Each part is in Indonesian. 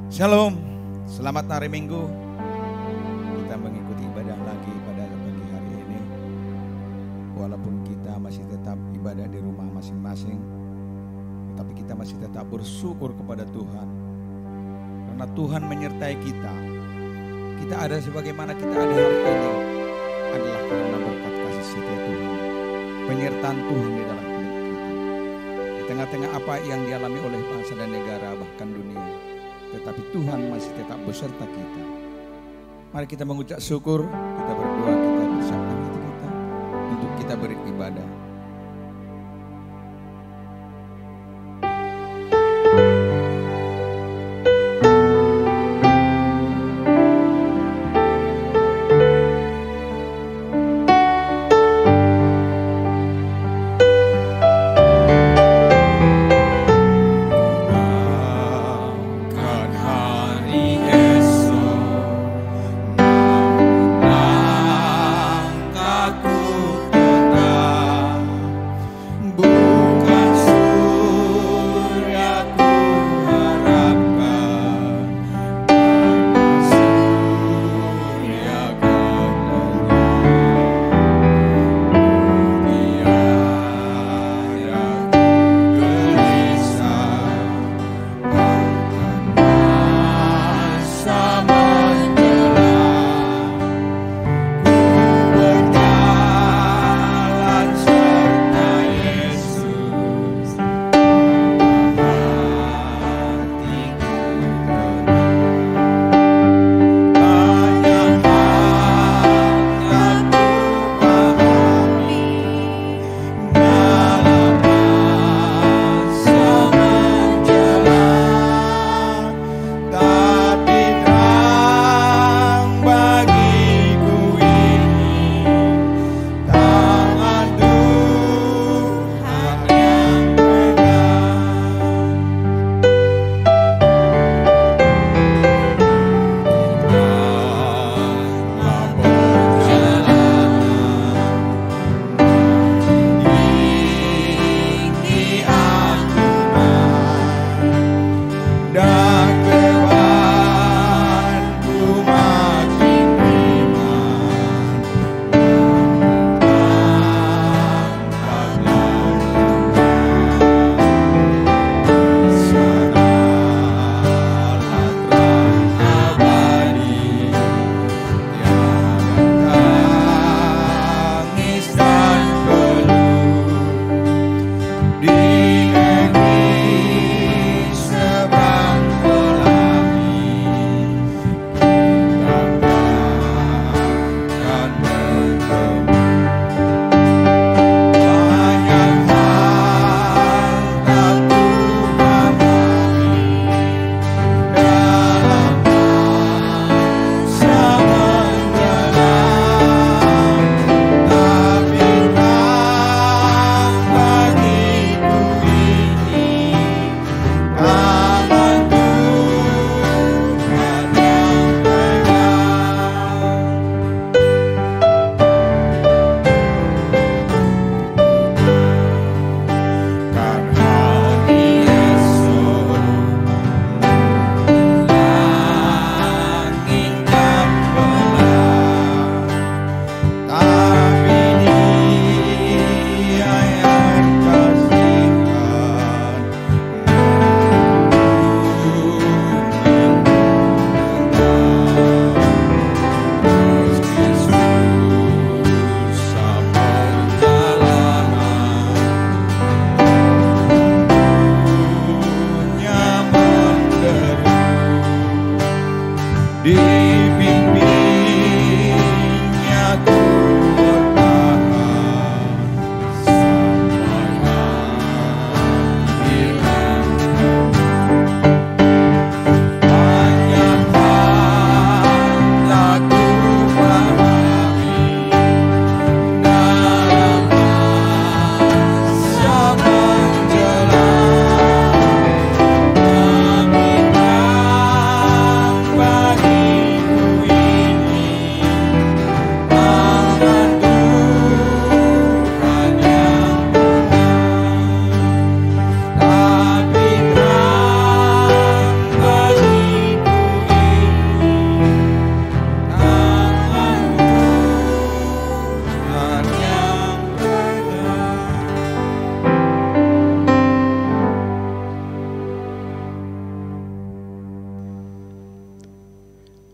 Shalom, selamat hari Minggu. Kita mengikuti ibadah lagi pada pagi hari ini. Walaupun kita masih tetap ibadah di rumah masing-masing, tetapi kita masih tetap bersyukur kepada Tuhan. Karena Tuhan menyertai kita. Kita ada sebagaimana kita ada hari ini adalah karena berkat kasih setia Tuhan. Penyertaan Tuhan di dalam hidup kita. Di tengah-tengah apa yang dialami oleh bangsa dan negara bahkan dunia, tetapi Tuhan masih tetap beserta kita. Mari kita mengucap syukur, kita berdoa, kita persiapkan hati kita untuk kita beribadah. Ku tetap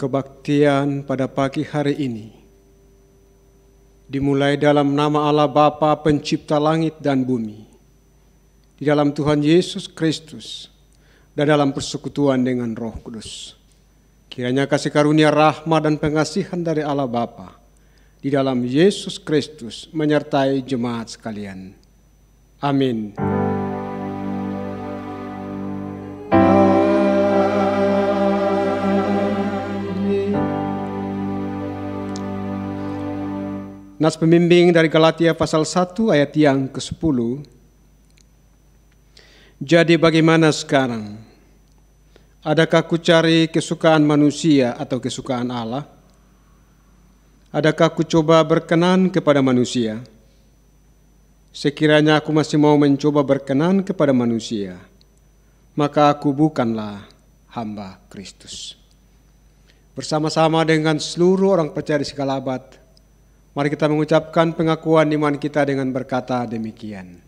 Kebaktian pada pagi hari ini dimulai dalam nama Allah Bapa Pencipta langit dan bumi, di dalam Tuhan Yesus Kristus, dan dalam persekutuan dengan Roh Kudus. Kiranya kasih karunia, rahmat dan pengasihan dari Allah Bapa di dalam Yesus Kristus menyertai jemaat sekalian. Amin. Nas pembimbing dari Galatia pasal 1 ayat yang ke-10. Jadi bagaimana sekarang? Adakah ku cari kesukaan manusia atau kesukaan Allah? Adakah ku coba berkenan kepada manusia? Sekiranya aku masih mau mencoba berkenan kepada manusia, maka aku bukanlah hamba Kristus. Bersama-sama dengan seluruh orang percaya di segala abad, mari kita mengucapkan pengakuan iman kita dengan berkata demikian.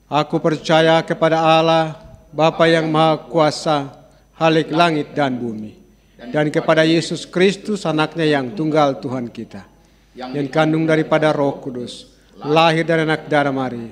Aku percaya kepada Allah, Bapa yang Maha Kuasa, Khalik langit dan bumi, dan kepada Yesus Kristus, anaknya yang tunggal Tuhan kita, yang kandung daripada Roh Kudus, lahir dari anak darah Maria,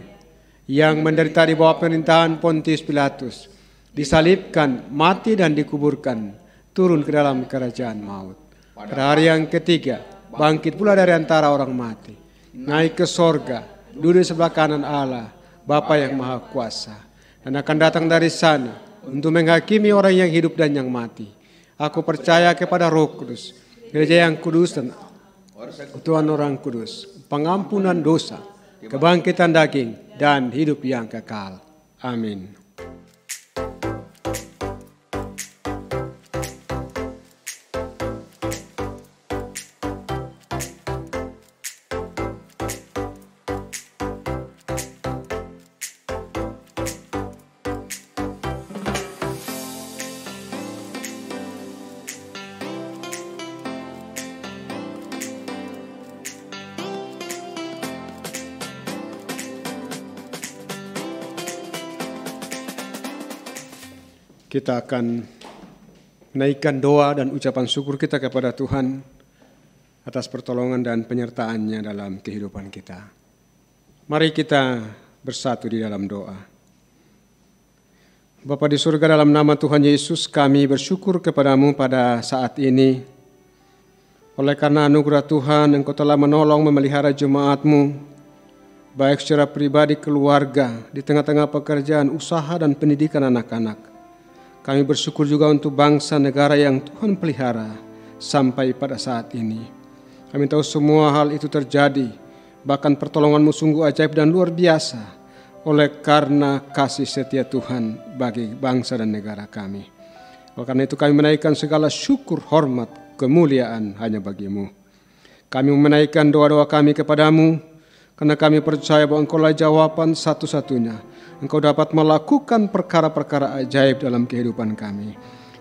yang menderita di bawah pemerintahan Pontius Pilatus, disalibkan, mati dan dikuburkan, turun ke dalam kerajaan maut. Pada hari yang ketiga, bangkit pula dari antara orang mati, naik ke sorga, duduk sebelah kanan Allah, Bapa yang Maha Kuasa, dan akan datang dari sana untuk menghakimi orang yang hidup dan yang mati. Aku percaya kepada Roh Kudus, gereja yang kudus dan Tuhan orang kudus, pengampunan dosa, kebangkitan daging, dan hidup yang kekal. Amin. Kita akan menaikkan doa dan ucapan syukur kita kepada Tuhan atas pertolongan dan penyertaan-Nya dalam kehidupan kita. Mari kita bersatu di dalam doa. Bapa di surga, dalam nama Tuhan Yesus kami bersyukur kepadamu pada saat ini. Oleh karena anugerah Tuhan, Engkau telah menolong memelihara jemaat-Mu, baik secara pribadi, keluarga, di tengah-tengah pekerjaan, usaha, dan pendidikan anak-anak. Kami bersyukur juga untuk bangsa negara yang Tuhan pelihara sampai pada saat ini. Kami tahu semua hal itu terjadi, bahkan pertolongan-Mu sungguh ajaib dan luar biasa, oleh karena kasih setia Tuhan bagi bangsa dan negara kami. Oleh karena itu kami menaikkan segala syukur, hormat, kemuliaan hanya bagi-Mu. Kami menaikkan doa-doa kami kepadamu, karena kami percaya bahwa Engkau lah jawaban satu-satunya. Engkau dapat melakukan perkara-perkara ajaib dalam kehidupan kami.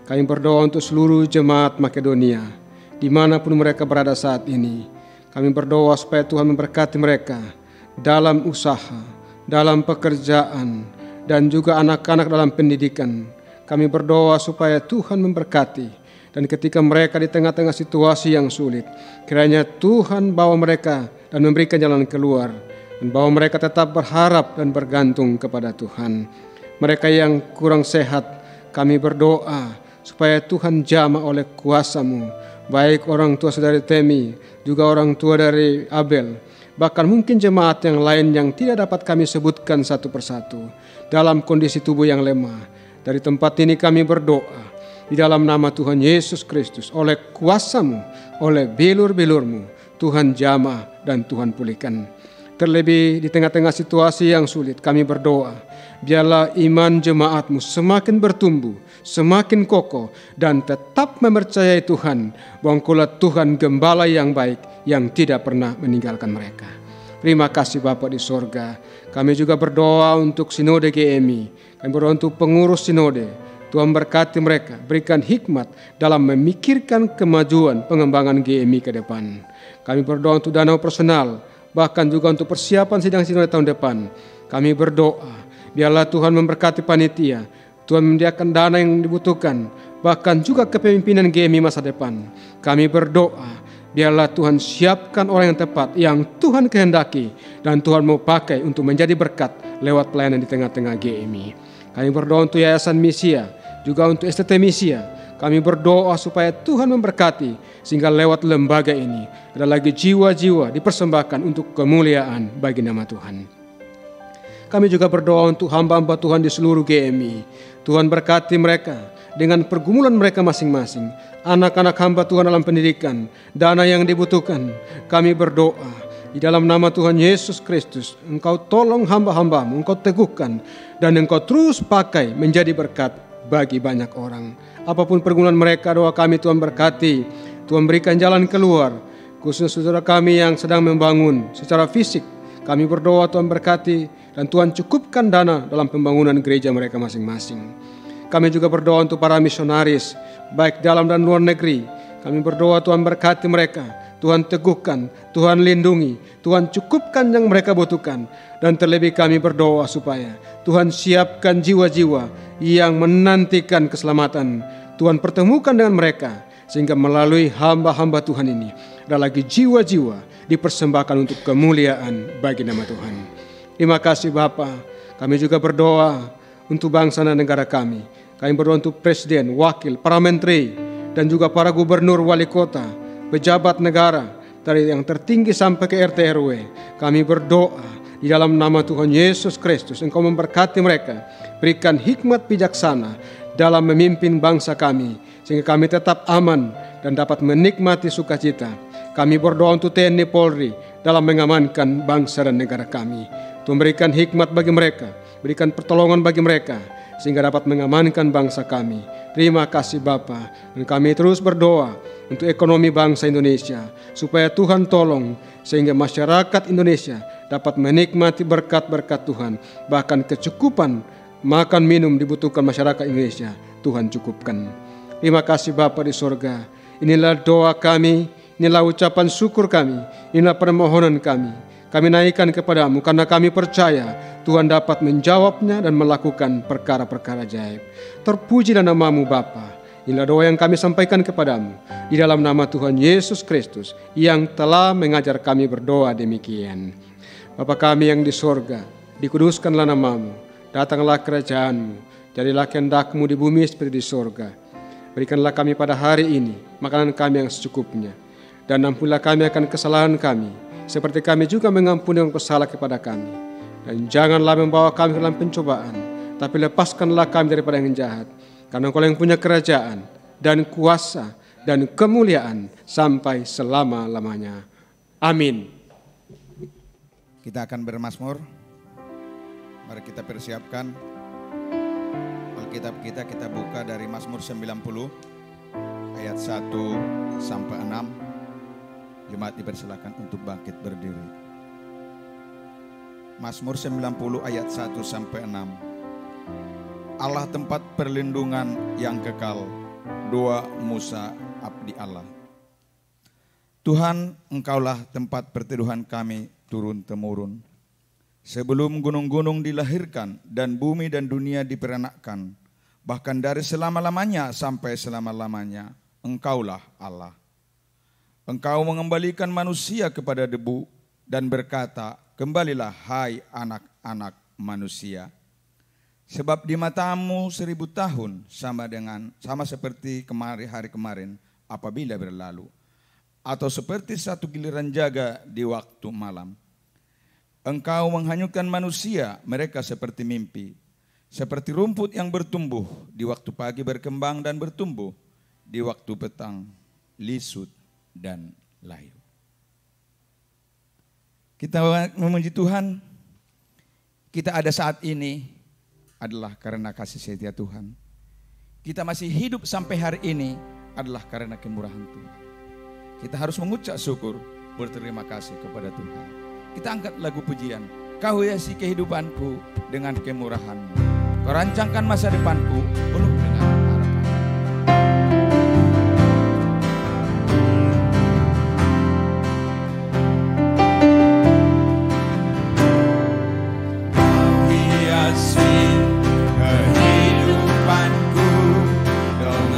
Kami berdoa untuk seluruh jemaat Makedonia, dimanapun mereka berada saat ini. Kami berdoa supaya Tuhan memberkati mereka dalam usaha, dalam pekerjaan, dan juga anak-anak dalam pendidikan. Kami berdoa supaya Tuhan memberkati, dan ketika mereka di tengah-tengah situasi yang sulit, kiranya Tuhan bawa mereka dan memberikan jalan keluar, dan bahwa mereka tetap berharap dan bergantung kepada Tuhan. Mereka yang kurang sehat, kami berdoa supaya Tuhan jamah oleh kuasa-Mu, baik orang tua saudari Temi, juga orang tua dari Abel, bahkan mungkin jemaat yang lain yang tidak dapat kami sebutkan satu persatu, dalam kondisi tubuh yang lemah. Dari tempat ini kami berdoa, di dalam nama Tuhan Yesus Kristus, oleh kuasa-Mu, oleh bilur-bilur-Mu, Tuhan jamah dan Tuhan pulihkan. Terlebih di tengah-tengah situasi yang sulit, kami berdoa, biarlah iman jemaat-Mu semakin bertumbuh, semakin kokoh, dan tetap mempercayai Tuhan, bahwa Engkaulah Tuhan Gembala yang baik, yang tidak pernah meninggalkan mereka. Terima kasih Bapa di sorga. Kami juga berdoa untuk Sinode GMI, kami berdoa untuk pengurus Sinode. Tuhan berkati mereka, berikan hikmat dalam memikirkan kemajuan pengembangan GMI ke depan. Kami berdoa untuk dana personal, bahkan juga untuk persiapan sidang sinode tahun depan. Kami berdoa, biarlah Tuhan memberkati panitia, Tuhan menyediakan dana yang dibutuhkan, bahkan juga kepemimpinan GMI masa depan. Kami berdoa, biarlah Tuhan siapkan orang yang tepat, yang Tuhan kehendaki, dan Tuhan mau pakai untuk menjadi berkat lewat pelayanan di tengah-tengah GMI. Kami berdoa untuk Yayasan Misia, juga untuk STT Misia. Kami berdoa supaya Tuhan memberkati, sehingga lewat lembaga ini ada lagi jiwa-jiwa dipersembahkan untuk kemuliaan bagi nama Tuhan. Kami juga berdoa untuk hamba-hamba Tuhan di seluruh GMI. Tuhan berkati mereka dengan pergumulan mereka masing-masing. Anak-anak hamba Tuhan dalam pendidikan, dana yang dibutuhkan. Kami berdoa di dalam nama Tuhan Yesus Kristus, Engkau tolong hamba-hambamu, Engkau teguhkan, dan Engkau terus pakai menjadi berkat bagi banyak orang. Apapun pergumulan mereka, doa kami Tuhan berkati. Tuhan berikan jalan keluar, khususnya saudara kami yang sedang membangun secara fisik. Kami berdoa Tuhan berkati, dan Tuhan cukupkan dana dalam pembangunan gereja mereka masing-masing. Kami juga berdoa untuk para misionaris, baik dalam dan luar negeri. Kami berdoa Tuhan berkati mereka, Tuhan teguhkan, Tuhan lindungi, Tuhan cukupkan yang mereka butuhkan. Dan terlebih kami berdoa supaya Tuhan siapkan jiwa-jiwa yang menantikan keselamatan. Tuhan pertemukan dengan mereka, sehingga melalui hamba-hamba Tuhan ini ada lagi jiwa-jiwa dipersembahkan untuk kemuliaan bagi nama Tuhan. Terima kasih Bapa. Kami juga berdoa untuk bangsa dan negara kami. Kami berdoa untuk presiden, wakil, para menteri, dan juga para gubernur, wali kota, pejabat negara, dari yang tertinggi sampai ke RT RW. Kami berdoa di dalam nama Tuhan Yesus Kristus, Engkau memberkati mereka. Berikan hikmat bijaksana dalam memimpin bangsa kami, sehingga kami tetap aman dan dapat menikmati sukacita. Kami berdoa untuk TNI Polri dalam mengamankan bangsa dan negara kami. Tuhan berikan hikmat bagi mereka, berikan pertolongan bagi mereka, sehingga dapat mengamankan bangsa kami. Terima kasih Bapa. Dan kami terus berdoa untuk ekonomi bangsa Indonesia, supaya Tuhan tolong, sehingga masyarakat Indonesia dapat menikmati berkat-berkat Tuhan. Bahkan kecukupan makan minum dibutuhkan masyarakat Indonesia, Tuhan cukupkan. Terima kasih Bapa di sorga. Inilah doa kami, inilah ucapan syukur kami, inilah permohonan kami. Kami naikkan kepadamu karena kami percaya Tuhan dapat menjawabnya dan melakukan perkara-perkara ajaib. Terpujilah namamu Bapa. Inilah doa yang kami sampaikan kepadamu di dalam nama Tuhan Yesus Kristus yang telah mengajar kami berdoa demikian. Bapa kami yang di sorga, dikuduskanlah namamu, datanglah kerajaanmu, jadilah kehendak-Mu di bumi seperti di sorga. Berikanlah kami pada hari ini makanan kami yang secukupnya, dan ampunilah kami akan kesalahan kami, seperti kami juga mengampuni yang bersalah kepada kami. Dan janganlah membawa kami dalam pencobaan, tapi lepaskanlah kami daripada yang jahat. Karena Engkau yang punya kerajaan dan kuasa dan kemuliaan sampai selama-lamanya. Amin. Kita akan bermazmur. Mari kita persiapkan Alkitab kita buka dari Mazmur 90 ayat 1 sampai 6. Jemaat dipersilakan untuk bangkit berdiri. Mazmur 90 ayat 1 sampai 6. Allah tempat perlindungan yang kekal, doa Musa abdi Allah. Tuhan, Engkaulah tempat perteduhan kami turun-temurun. Sebelum gunung-gunung dilahirkan dan bumi dan dunia diperanakkan, bahkan dari selama-lamanya sampai selama-lamanya, Engkaulah Allah. Engkau mengembalikan manusia kepada debu dan berkata, kembalilah hai anak-anak manusia. Sebab di matamu 1000 tahun sama seperti hari kemarin apabila berlalu, atau seperti satu giliran jaga di waktu malam. Engkau menghanyutkan manusia, mereka seperti mimpi, seperti rumput yang bertumbuh, di waktu pagi berkembang dan bertumbuh, di waktu petang lisut dan layu. Kita memuji Tuhan, kita ada saat ini adalah karena kasih setia Tuhan. Kita masih hidup sampai hari ini adalah karena kemurahan Tuhan. Kita harus mengucap syukur, berterima kasih kepada Tuhan. Kita angkat lagu pujian. Kau hiasi kehidupanku dengan kemurahan-Mu. Kau rancangkan masa depanku penuh dengan harapan. Kau hiasi kehidupanku dengan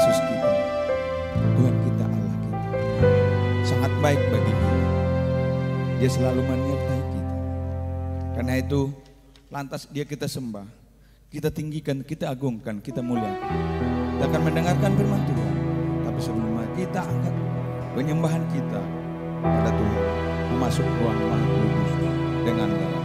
Yesus kita, Tuhan kita, Allah kita, sangat baik bagi kita. Dia selalu menyertai kita. Karena itu lantas dia kita sembah, kita tinggikan, kita agungkan, kita muliakan. Kita akan mendengarkan firman Tuhan. Tapi sebelumnya kita angkat penyembahan kita pada Tuhan, masuk ruang Maha Kudus dengan darah.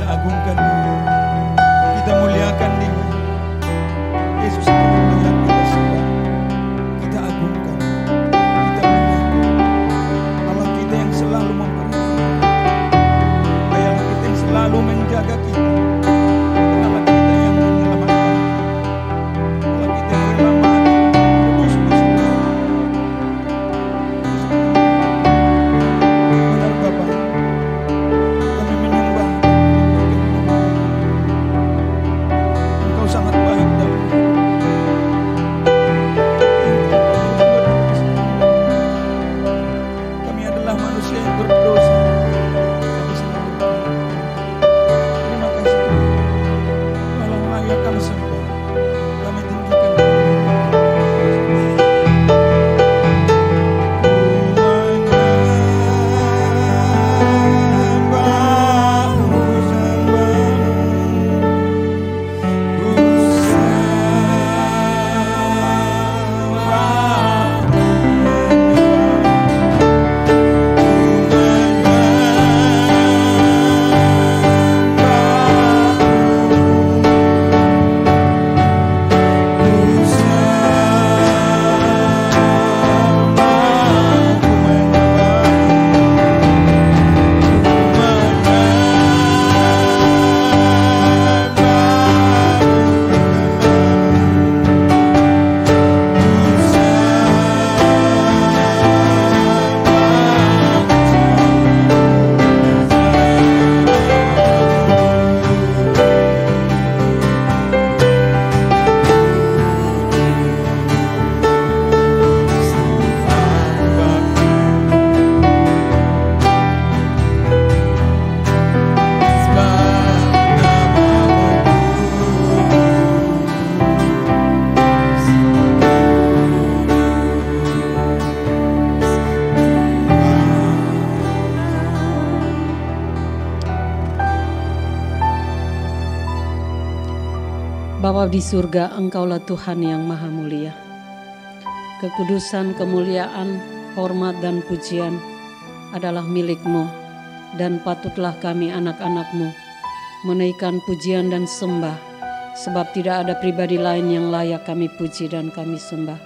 agungkan Dia, kita muliakan Dia. Yesus itu yang kita sembah, kita agungkan, kita muliakan. Allah kita yang selalu memperhatikan, Allah kita yang selalu menjaga kita, Allah kita yang menyelamatkan, Allah kita yang menyelamatkan tebus-tebus. Benar Bapa, kami menyembah, Engkau sangat baik dalam hidup. Kami adalah manusia yang berdosa. Kami sangat berdosa. Terima kasih Tuhan. Malah layak kami sembah. Kami tinggikan Bapa di surga, Engkaulah Tuhan yang maha mulia. Kekudusan, kemuliaan, hormat dan pujian adalah milik-Mu, dan patutlah kami anak-anak-Mu menaikkan pujian dan sembah, sebab tidak ada pribadi lain yang layak kami puji dan kami sembah.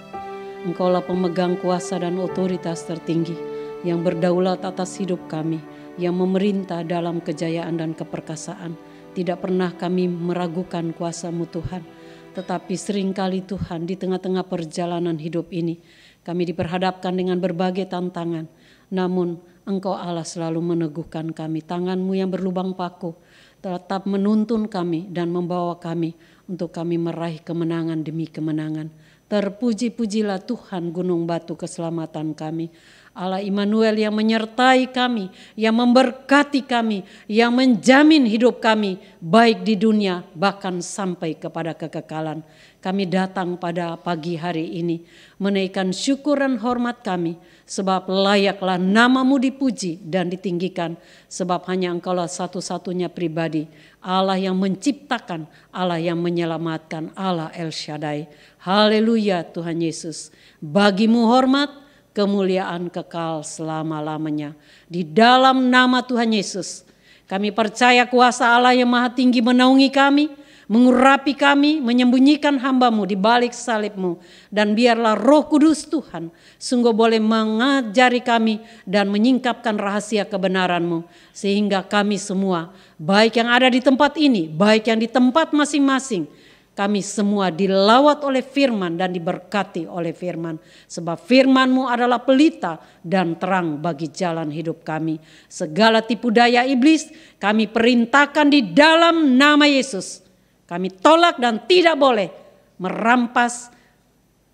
Engkaulah pemegang kuasa dan otoritas tertinggi yang berdaulat atas hidup kami, yang memerintah dalam kejayaan dan keperkasaan. Tidak pernah kami meragukan kuasa-Mu Tuhan, tetapi seringkali Tuhan di tengah-tengah perjalanan hidup ini kami diperhadapkan dengan berbagai tantangan. Namun Engkau Allah selalu meneguhkan kami. Tangan-Mu yang berlubang paku tetap menuntun kami dan membawa kami untuk kami meraih kemenangan demi kemenangan. Terpuji-pujilah Tuhan gunung batu keselamatan kami. Allah Immanuel yang menyertai kami, yang memberkati kami, yang menjamin hidup kami baik di dunia bahkan sampai kepada kekekalan. Kami datang pada pagi hari ini menaikkan syukur dan hormat kami, sebab layaklah nama-Mu dipuji dan ditinggikan, sebab hanya Engkaulah satu-satunya pribadi, Allah yang menciptakan, Allah yang menyelamatkan, Allah El Shaddai. Haleluya Tuhan Yesus, bagi-Mu hormat, kemuliaan kekal selama-lamanya. Di dalam nama Tuhan Yesus, kami percaya kuasa Allah yang maha tinggi menaungi kami, mengurapi kami, menyembunyikan hamba-Mu di balik salib-Mu. Dan biarlah Roh Kudus Tuhan sungguh boleh mengajari kami dan menyingkapkan rahasia kebenaran-Mu. Sehingga kami semua, baik yang ada di tempat ini, baik yang di tempat masing-masing, kami semua dilawat oleh firman dan diberkati oleh firman. Sebab firman-Mu adalah pelita dan terang bagi jalan hidup kami. Segala tipu daya iblis kami perintahkan di dalam nama Yesus. Kami tolak dan tidak boleh merampas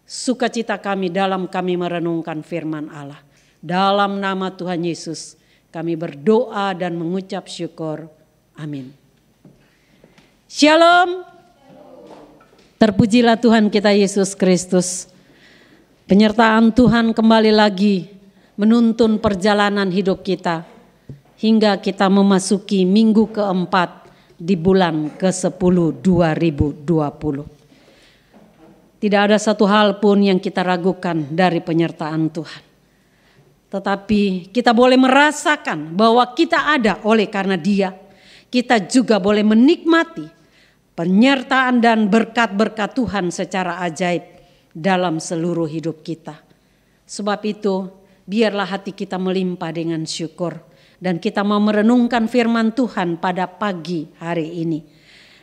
sukacita kami dalam kami merenungkan firman Allah. Dalam nama Tuhan Yesus kami berdoa dan mengucap syukur. Amin. Shalom. Terpujilah Tuhan kita Yesus Kristus. Penyertaan Tuhan kembali lagi menuntun perjalanan hidup kita hingga kita memasuki minggu keempat di bulan ke-10 2020. Tidak ada satu hal pun yang kita ragukan dari penyertaan Tuhan. Tetapi kita boleh merasakan bahwa kita ada oleh karena Dia. kita juga boleh menikmati penyertaan dan berkat-berkat Tuhan secara ajaib dalam seluruh hidup kita. Sebab itu, biarlah hati kita melimpah dengan syukur. Dan kita mau merenungkan firman Tuhan pada pagi hari ini.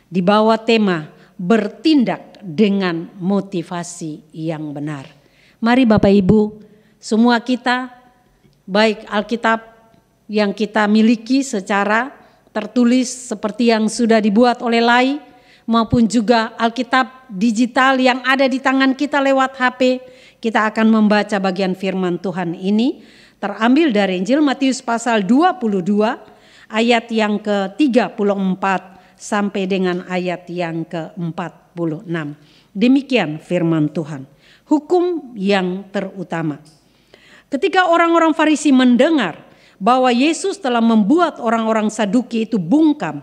Di bawah tema, bertindak dengan motivasi yang benar. Mari Bapak Ibu, semua kita, baik Alkitab yang kita miliki secara tertulis seperti yang sudah dibuat oleh Lai, maupun juga Alkitab digital yang ada di tangan kita lewat HP, kita akan membaca bagian firman Tuhan ini terambil dari Injil Matius pasal 22 ayat yang ke-34 sampai dengan ayat yang ke-46. Demikian firman Tuhan. Hukum yang terutama. Ketika orang-orang Farisi mendengar bahwa Yesus telah membuat orang-orang Saduki itu bungkam,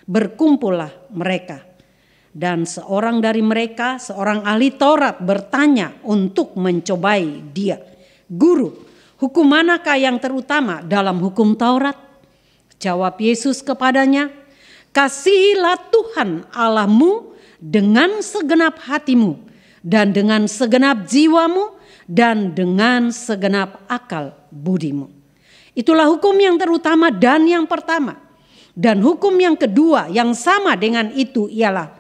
berkumpullah mereka. Dan seorang dari mereka, seorang ahli Taurat, bertanya untuk mencobai dia. Guru, hukum manakah yang terutama dalam hukum Taurat? Jawab Yesus kepadanya, kasihilah Tuhan Allahmu dengan segenap hatimu dan dengan segenap jiwamu dan dengan segenap akal budimu. Itulah hukum yang terutama dan yang pertama. Dan hukum yang kedua yang sama dengan itu ialah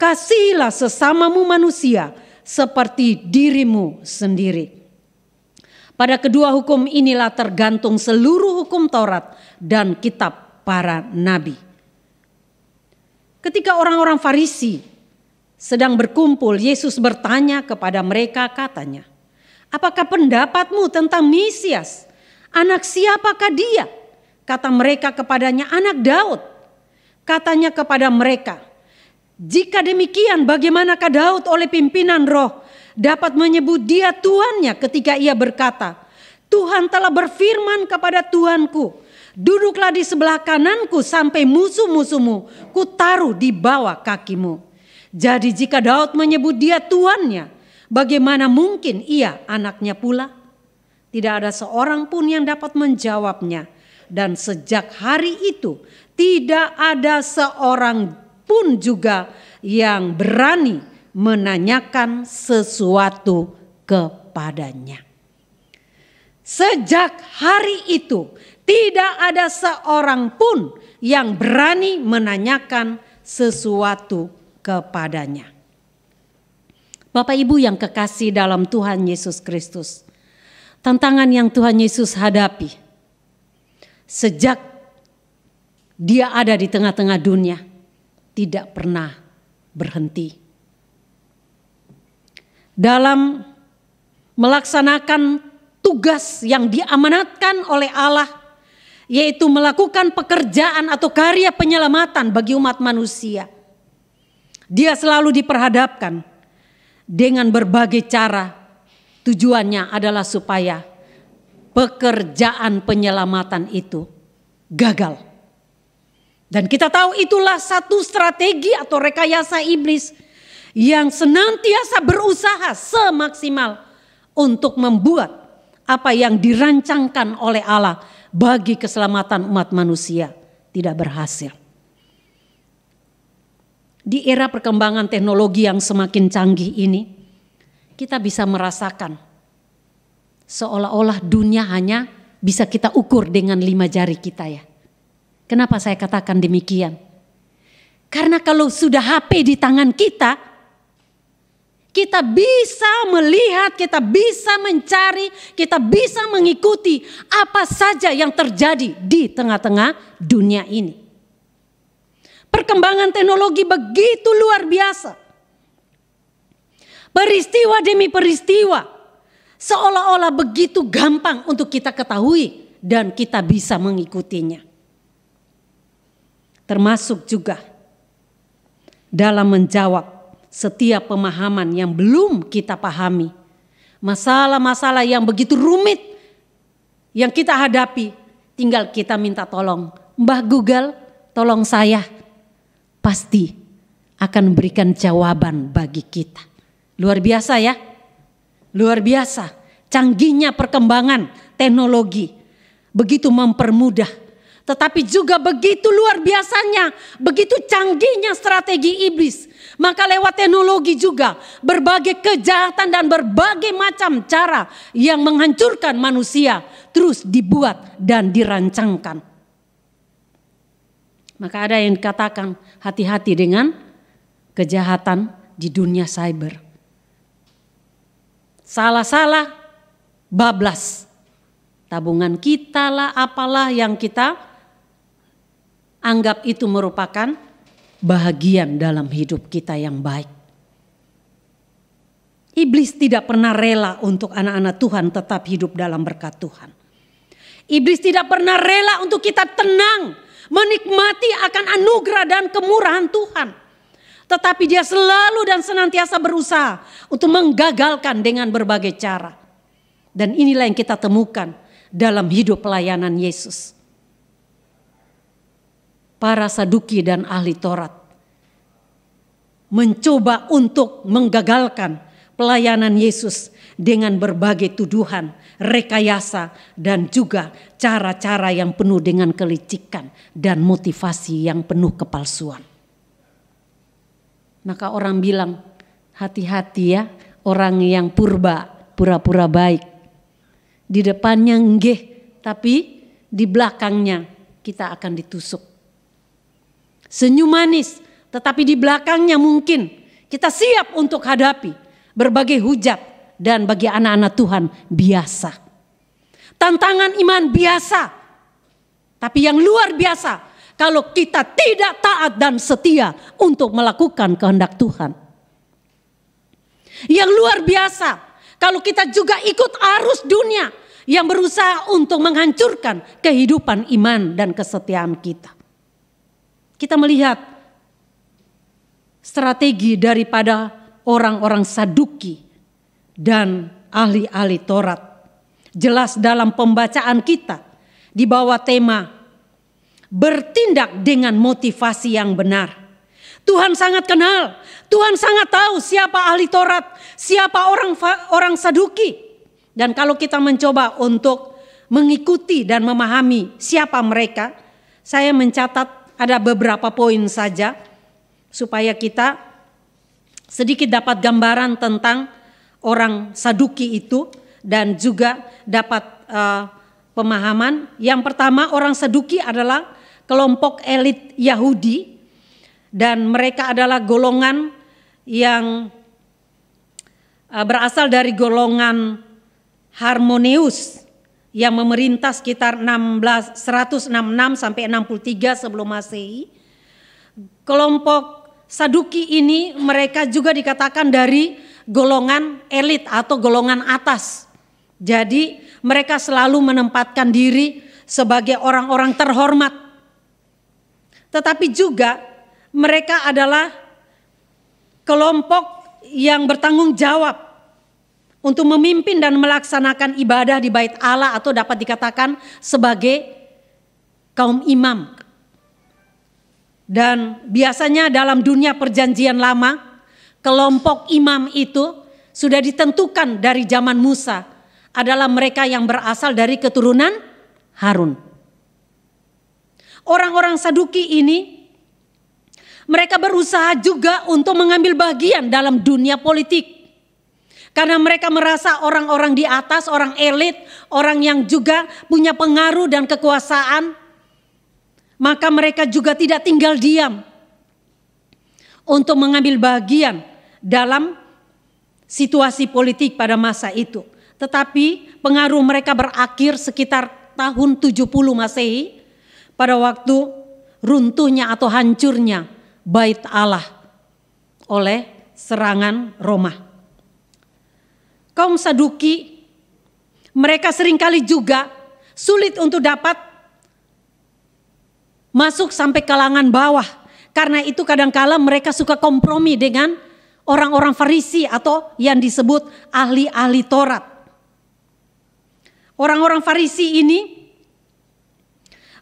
kasihilah sesamamu manusia seperti dirimu sendiri. Pada kedua hukum inilah tergantung seluruh hukum Taurat dan kitab para nabi. Ketika orang-orang Farisi sedang berkumpul, Yesus bertanya kepada mereka, katanya, apakah pendapatmu tentang Mesias? Anak siapakah dia? Kata mereka kepadanya, anak Daud. Katanya kepada mereka, jika demikian bagaimanakah Daud oleh pimpinan roh dapat menyebut dia tuannya ketika ia berkata, Tuhan telah berfirman kepada Tuanku, duduklah di sebelah kananku sampai musuh-musuhmu kutaruh di bawah kakimu. Jadi jika Daud menyebut dia tuannya, bagaimana mungkin ia anaknya pula? Tidak ada seorang pun yang dapat menjawabnya. Dan sejak hari itu tidak ada seorang pun juga yang berani menanyakan sesuatu kepadanya. Sejak hari itu tidak ada seorang pun yang berani menanyakan sesuatu kepadanya. Bapak Ibu yang kekasih dalam Tuhan Yesus Kristus, tantangan yang Tuhan Yesus hadapi sejak dia ada di tengah-tengah dunia tidak pernah berhenti. Dalam melaksanakan tugas yang diamanatkan oleh Allah, yaitu melakukan pekerjaan atau karya penyelamatan bagi umat manusia, dia selalu diperhadapkan dengan berbagai cara. Tujuannya adalah supaya pekerjaan penyelamatan itu gagal. Dan kita tahu itulah satu strategi atau rekayasa iblis yang senantiasa berusaha semaksimal untuk membuat apa yang dirancangkan oleh Allah bagi keselamatan umat manusia tidak berhasil. Di era perkembangan teknologi yang semakin canggih ini, kita bisa merasakan seolah-olah dunia hanya bisa kita ukur dengan 5 jari kita ya. Kenapa saya katakan demikian? Karena kalau sudah HP di tangan kita, kita bisa melihat, kita bisa mencari, kita bisa mengikuti apa saja yang terjadi di tengah-tengah dunia ini. Perkembangan teknologi begitu luar biasa. Peristiwa demi peristiwa seolah-olah begitu gampang untuk kita ketahui dan kita bisa mengikutinya. Termasuk juga dalam menjawab setiap pemahaman yang belum kita pahami. Masalah-masalah yang begitu rumit yang kita hadapi, tinggal kita minta tolong. Mbah Google, tolong saya. Pasti akan memberikan jawaban bagi kita. Luar biasa ya. Luar biasa, canggihnya perkembangan teknologi begitu mempermudah Tetapi juga begitu luar biasanya, begitu canggihnya strategi iblis. Maka lewat teknologi juga berbagai kejahatan dan berbagai macam cara yang menghancurkan manusia terus dibuat dan dirancangkan. Maka ada yang dikatakan hati-hati dengan kejahatan di dunia cyber. Salah-salah bablas. Tabungan kita lah, apalah yang kita anggap itu merupakan bahagian dalam hidup kita yang baik. Iblis tidak pernah rela untuk anak-anak Tuhan tetap hidup dalam berkat Tuhan. Iblis tidak pernah rela untuk kita tenang, menikmati akan anugerah dan kemurahan Tuhan. Tetapi dia selalu dan senantiasa berusaha untuk menggagalkan dengan berbagai cara. Dan inilah yang kita temukan dalam hidup pelayanan Yesus. Para Saduki dan ahli Taurat mencoba untuk menggagalkan pelayanan Yesus dengan berbagai tuduhan, rekayasa, dan juga cara-cara yang penuh dengan kelicikan dan motivasi yang penuh kepalsuan. Maka orang bilang, hati-hati ya orang yang pura-pura baik. Di depannya nggih, tapi di belakangnya kita akan ditusuk. Senyum manis, tetapi di belakangnya mungkin kita siap untuk hadapi berbagai hujat dan bagi anak-anak Tuhan biasa. Tantangan iman biasa, tapi yang luar biasa kalau kita tidak taat dan setia untuk melakukan kehendak Tuhan. Yang luar biasa kalau kita juga ikut arus dunia yang berusaha untuk menghancurkan kehidupan iman dan kesetiaan kita. Kita melihat strategi daripada orang-orang Saduki dan ahli-ahli Taurat. Jelas dalam pembacaan kita di bawah tema bertindak dengan motivasi yang benar. Tuhan sangat kenal, Tuhan sangat tahu siapa ahli Taurat, siapa orang Saduki. Dan kalau kita mencoba untuk mengikuti dan memahami siapa mereka, saya mencatat ada beberapa poin saja supaya kita sedikit dapat gambaran tentang orang Saduki itu dan juga dapat pemahaman. Yang pertama, orang Saduki adalah kelompok elit Yahudi dan mereka adalah golongan yang berasal dari golongan Harmoneus yang memerintah sekitar 166 sampai 63 sebelum Masehi. Kelompok Saduki ini mereka juga dikatakan dari golongan elit atau golongan atas. Jadi mereka selalu menempatkan diri sebagai orang-orang terhormat. Tetapi juga mereka adalah kelompok yang bertanggung jawab untuk memimpin dan melaksanakan ibadah di bait Allah atau dapat dikatakan sebagai kaum imam. Dan biasanya dalam dunia perjanjian lama, kelompok imam itu sudah ditentukan dari zaman Musa adalah mereka yang berasal dari keturunan Harun. Orang-orang Saduki ini mereka berusaha juga untuk mengambil bagian dalam dunia politik. Karena mereka merasa orang-orang di atas, orang elit, orang yang juga punya pengaruh dan kekuasaan. Maka mereka juga tidak tinggal diam untuk mengambil bagian dalam situasi politik pada masa itu. Tetapi pengaruh mereka berakhir sekitar tahun 70 Masehi pada waktu runtuhnya atau hancurnya bait Allah oleh serangan Roma. Kaum Saduki, mereka seringkali juga sulit untuk dapat masuk sampai kalangan bawah. Karena itu kadangkala mereka suka kompromi dengan orang-orang Farisi atau yang disebut ahli-ahli Taurat. Orang-orang Farisi ini,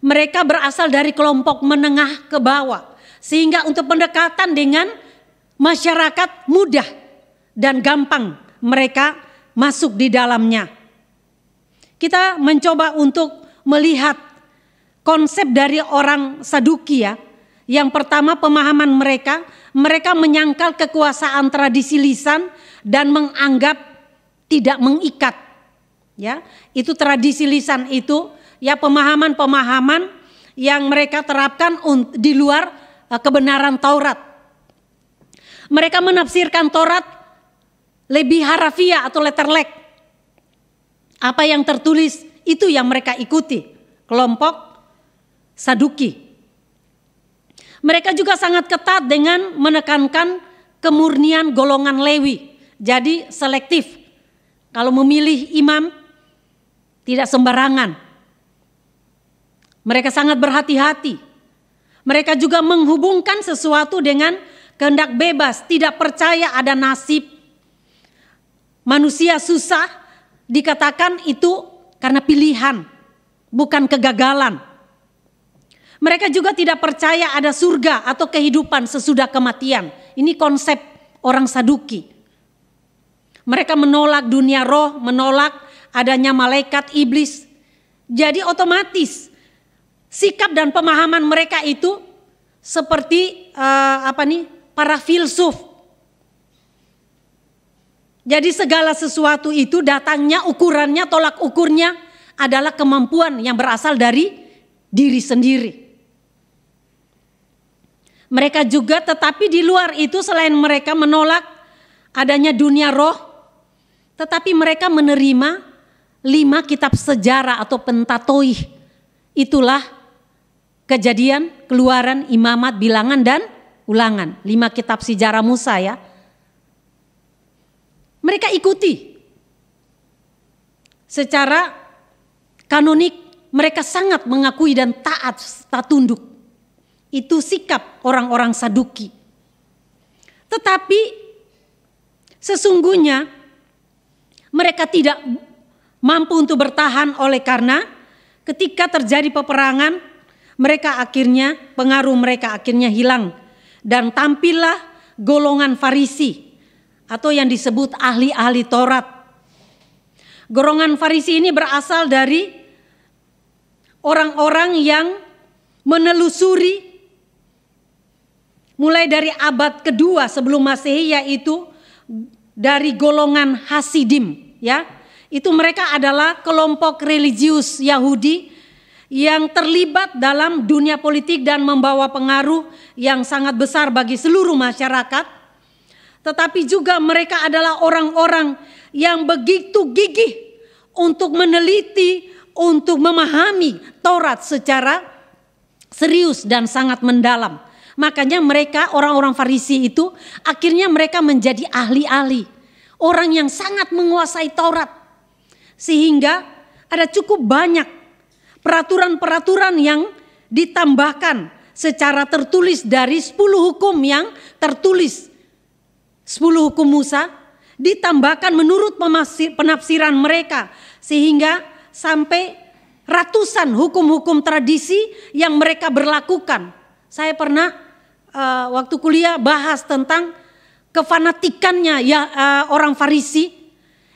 mereka berasal dari kelompok menengah ke bawah. Sehingga untuk pendekatan dengan masyarakat mudah dan gampang mereka masuk di dalamnya. Kita mencoba untuk melihat konsep dari orang Saduki ya. Yang pertama, pemahaman mereka menyangkal kekuasaan tradisi lisan dan menganggap tidak mengikat. Ya, itu tradisi lisan itu ya, pemahaman-pemahaman yang mereka terapkan di luar kebenaran Taurat. Mereka menafsirkan Taurat lebih harafiah atau letterlek. Apa yang tertulis itu yang mereka ikuti, kelompok Saduki. Mereka juga sangat ketat dengan menekankan kemurnian golongan Lewi. Jadi selektif. Kalau memilih imam tidak sembarangan. Mereka sangat berhati-hati. Mereka juga menghubungkan sesuatu dengan kehendak bebas, tidak percaya ada nasib. Manusia susah, dikatakan itu karena pilihan, bukan kegagalan. Mereka juga tidak percaya ada surga atau kehidupan sesudah kematian. Ini konsep orang Saduki. Mereka menolak dunia roh, menolak adanya malaikat, iblis. Jadi otomatis sikap dan pemahaman mereka itu seperti para filsuf. Jadi segala sesuatu itu datangnya, ukurannya, tolak ukurnya adalah kemampuan yang berasal dari diri sendiri. Mereka juga, tetapi di luar itu selain mereka menolak adanya dunia roh, tetapi mereka menerima 5 kitab sejarah atau Pentatoih. Itulah Kejadian, Keluaran, Imamat, Bilangan, dan Ulangan. 5 kitab sejarah Musa ya. Mereka ikuti secara kanonik, mereka sangat mengakui dan taat tunduk. Itu sikap orang-orang Saduki. Tetapi sesungguhnya mereka tidak mampu untuk bertahan oleh karena ketika terjadi peperangan, pengaruh mereka akhirnya hilang dan tampillah golongan Farisi atau yang disebut ahli-ahli Taurat. Golongan Farisi ini berasal dari orang-orang yang menelusuri mulai dari abad kedua sebelum Masehi, yaitu dari golongan Hasidim ya. Itu mereka adalah kelompok religius Yahudi yang terlibat dalam dunia politik dan membawa pengaruh yang sangat besar bagi seluruh masyarakat. Tetapi juga mereka adalah orang-orang yang begitu gigih untuk meneliti, untuk memahami Taurat secara serius dan sangat mendalam. Makanya mereka, orang-orang Farisi itu, akhirnya mereka menjadi ahli-ahli. Orang yang sangat menguasai Taurat. Sehingga ada cukup banyak peraturan-peraturan yang ditambahkan secara tertulis dari 10 hukum yang tertulis. 10 hukum Musa ditambahkan menurut penafsiran mereka sehingga sampai ratusan hukum-hukum tradisi yang mereka berlakukan. Saya pernah waktu kuliah bahas tentang kefanatikannya orang Farisi.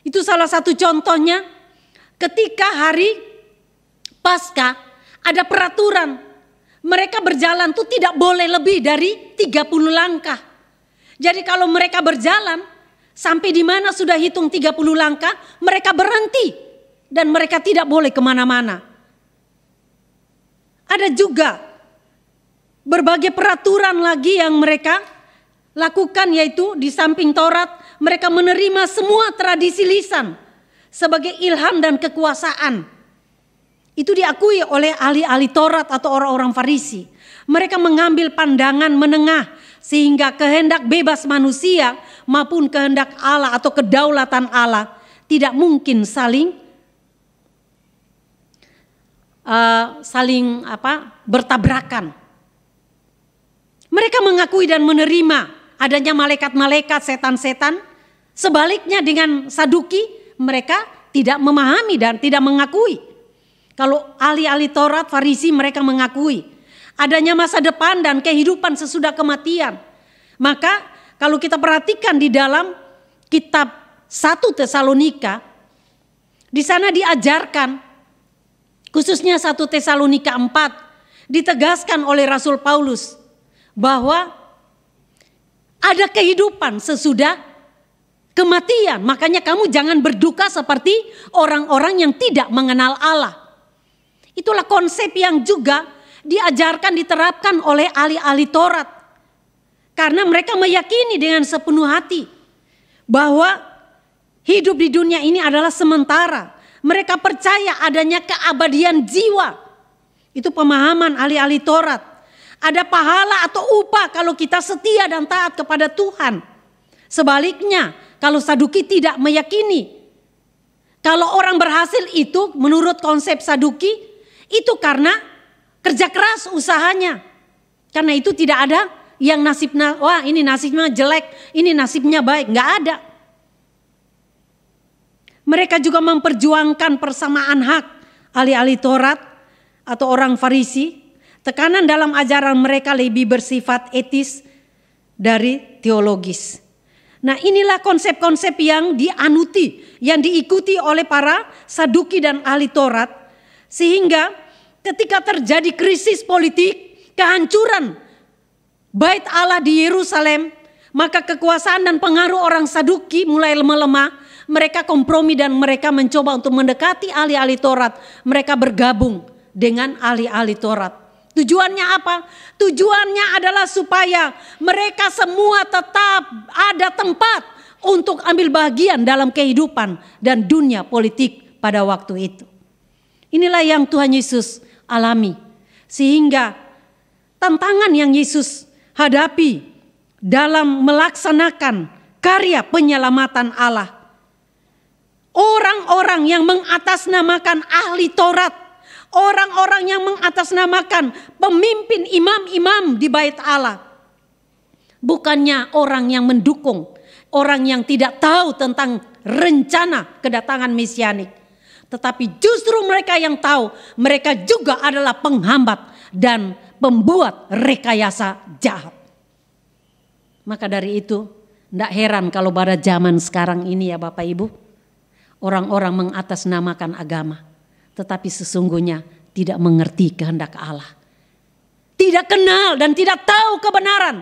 Itu salah satu contohnya ketika hari Paskah ada peraturan mereka berjalan tuh tidak boleh lebih dari 30 langkah. Jadi kalau mereka berjalan sampai di mana sudah hitung 30 langkah, mereka berhenti dan mereka tidak boleh kemana-mana. Ada juga berbagai peraturan lagi yang mereka lakukan, yaitu di samping Taurat mereka menerima semua tradisi lisan sebagai ilham dan kekuasaan. Itu diakui oleh ahli-ahli Taurat atau orang-orang Farisi. Mereka mengambil pandangan menengah sehingga kehendak bebas manusia maupun kehendak Allah atau kedaulatan Allah tidak mungkin saling bertabrakan. Mereka mengakui dan menerima adanya malaikat-malaikat, setan-setan. Sebaliknya dengan Saduki, mereka tidak memahami dan tidak mengakui. Kalau ahli-ahli Taurat, Farisi, mereka mengakui adanya masa depan dan kehidupan sesudah kematian. Maka kalau kita perhatikan di dalam kitab 1 Tesalonika, di sana diajarkan khususnya 1 Tesalonika 4, ditegaskan oleh Rasul Paulus bahwa ada kehidupan sesudah kematian. Makanya kamu jangan berduka seperti orang-orang yang tidak mengenal Allah. Itulah konsep yang juga diajarkan, diterapkan oleh ahli-ahli Taurat. Karena mereka meyakini dengan sepenuh hati bahwa hidup di dunia ini adalah sementara. Mereka percaya adanya keabadian jiwa. Itu pemahaman ahli-ahli Taurat. Ada pahala atau upah kalau kita setia dan taat kepada Tuhan. Sebaliknya, kalau Saduki tidak meyakini. Kalau orang berhasil itu menurut konsep Saduki, itu karena kerja keras usahanya. Karena itu tidak ada yang nasibnya, wah ini nasibnya jelek, ini nasibnya baik. Nggak ada. Mereka juga memperjuangkan persamaan hak. Ahli-ahli Taurat atau orang Farisi, tekanan dalam ajaran mereka lebih bersifat etis dari teologis. Nah, inilah konsep-konsep yang dianuti, yang diikuti oleh para Saduki dan ahli Taurat. Sehingga ketika terjadi krisis politik, kehancuran Bait Allah di Yerusalem, maka kekuasaan dan pengaruh orang Saduki mulai melemah. Mereka kompromi dan mereka mencoba untuk mendekati ahli-ahli Taurat. Mereka bergabung dengan ahli-ahli Taurat. Tujuannya apa? Tujuannya adalah supaya mereka semua tetap ada tempat untuk ambil bagian dalam kehidupan dan dunia politik pada waktu itu. Inilah yang Tuhan Yesus alami. Sehingga tantangan yang Yesus hadapi dalam melaksanakan karya penyelamatan Allah. Orang-orang yang mengatasnamakan ahli Taurat, orang-orang yang mengatasnamakan pemimpin imam-imam di bait Allah, bukannya orang yang mendukung, orang yang tidak tahu tentang rencana kedatangan mesianik, tetapi justru mereka yang tahu, mereka juga adalah penghambat dan pembuat rekayasa jahat. Maka dari itu, tidak heran kalau pada zaman sekarang ini ya Bapak Ibu, orang-orang mengatasnamakan agama, tetapi sesungguhnya tidak mengerti kehendak Allah. Tidak kenal dan tidak tahu kebenaran.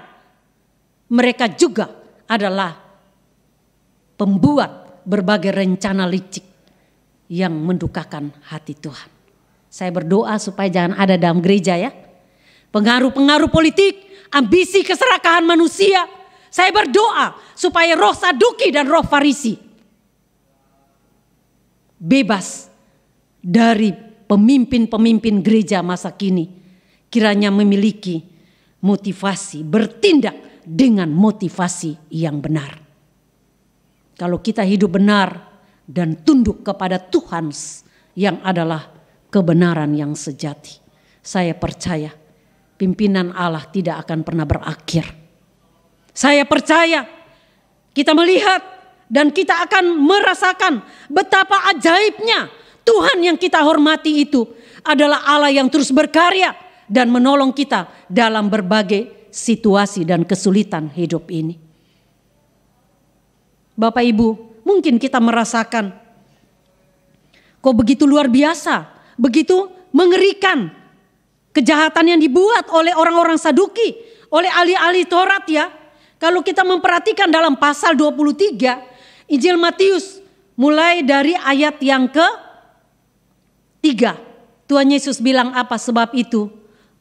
Mereka juga adalah pembuat berbagai rencana licik yang mendukakan hati Tuhan. Saya berdoa supaya jangan ada dalam gereja ya. Pengaruh-pengaruh politik, ambisi keserakahan manusia. Saya berdoa supaya roh Saduki dan roh Farisi bebas dari pemimpin-pemimpin gereja masa kini. Kiranya memiliki motivasi, bertindak dengan motivasi yang benar. Kalau kita hidup benar dan tunduk kepada Tuhan yang adalah kebenaran yang sejati, saya percaya pimpinan Allah tidak akan pernah berakhir. Saya percaya kita melihat dan kita akan merasakan betapa ajaibnya Tuhan yang kita hormati itu adalah Allah yang terus berkarya dan menolong kita dalam berbagai situasi dan kesulitan hidup ini. Bapak Ibu, mungkin kita merasakan kok begitu luar biasa, begitu mengerikan kejahatan yang dibuat oleh orang-orang Saduki, oleh ahli-ahli Taurat ya. Kalau kita memperhatikan dalam pasal 23 Injil Matius mulai dari ayat yang ke-3. Tuhan Yesus bilang apa? Sebab itu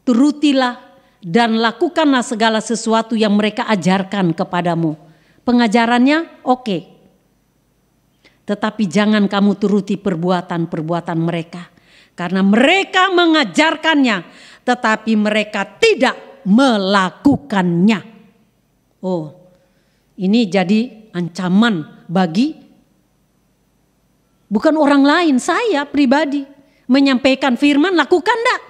turutilah dan lakukanlah segala sesuatu yang mereka ajarkan kepadamu. Pengajarannya oke. Tetapi jangan kamu turuti perbuatan-perbuatan mereka. Karena mereka mengajarkannya tetapi mereka tidak melakukannya. Oh, ini jadi ancaman bagi bukan orang lain, saya pribadi menyampaikan firman, lakukan enggak?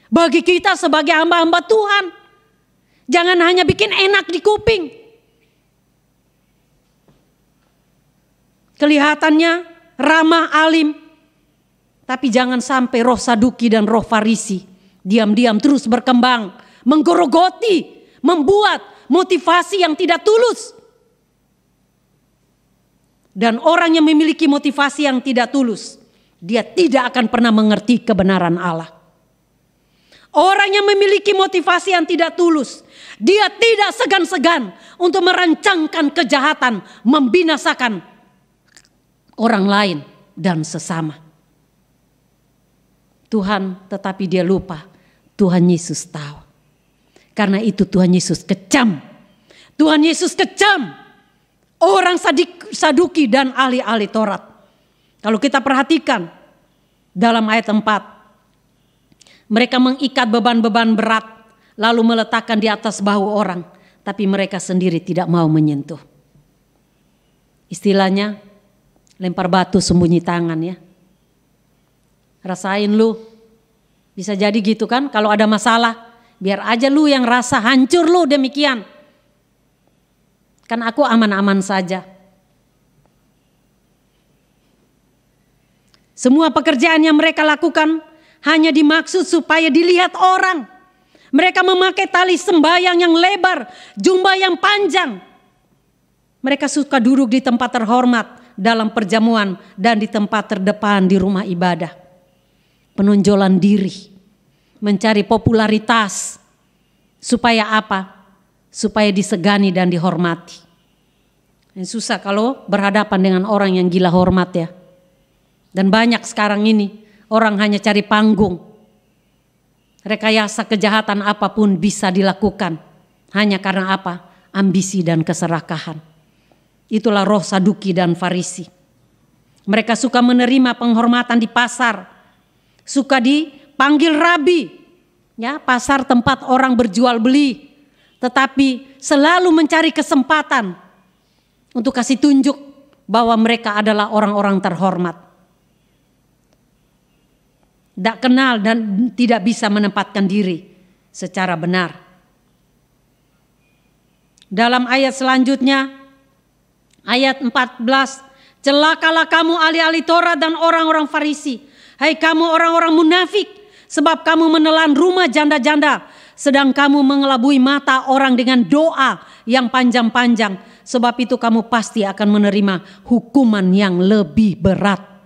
Bagi kita sebagai hamba-hamba Tuhan, jangan hanya bikin enak di kuping. Kelihatannya ramah alim, tapi jangan sampai roh Saduki dan roh Farisi diam-diam terus berkembang, menggerogoti, membuat motivasi yang tidak tulus. Dan orang yang memiliki motivasi yang tidak tulus dia tidak akan pernah mengerti kebenaran Allah. Orang yang memiliki motivasi yang tidak tulus, dia tidak segan-segan untuk merancangkan kejahatan, membinasakan orang lain dan sesama. Tetapi dia lupa, Tuhan Yesus tahu. Karena itu Tuhan Yesus kecam. Tuhan Yesus kecam orang Saduki dan ahli-ahli Taurat. Kalau kita perhatikan dalam ayat 4, mereka mengikat beban-beban berat lalu meletakkan di atas bahu orang, tapi mereka sendiri tidak mau menyentuh. Istilahnya lempar batu sembunyi tangan ya. Rasain lu, bisa jadi gitu kan, kalau ada masalah biar aja lu yang rasa, hancur lu demikian. Kan aku aman-aman saja. Semua pekerjaan yang mereka lakukan hanya dimaksud supaya dilihat orang. Mereka memakai tali sembahyang yang lebar, jubah yang panjang. Mereka suka duduk di tempat terhormat dalam perjamuan dan di tempat terdepan di rumah ibadah. Penonjolan diri, mencari popularitas. Supaya apa? Supaya disegani dan dihormati. Yang susah kalau berhadapan dengan orang yang gila hormat ya. Dan banyak sekarang ini orang hanya cari panggung. Rekayasa kejahatan apapun bisa dilakukan. Hanya karena apa? Ambisi dan keserakahan. Itulah roh Saduki dan Farisi. Mereka suka menerima penghormatan di pasar. Suka dipanggil rabi. Ya, pasar tempat orang berjual beli. Tetapi selalu mencari kesempatan untuk kasih tunjuk bahwa mereka adalah orang-orang terhormat. Tidak kenal dan tidak bisa menempatkan diri secara benar. Dalam ayat selanjutnya, ayat 14, celakalah kamu ahli-ahli Taurat dan orang-orang Farisi. Hai kamu orang-orang munafik, sebab kamu menelan rumah janda-janda, sedang kamu mengelabui mata orang dengan doa yang panjang-panjang. Sebab itu kamu pasti akan menerima hukuman yang lebih berat.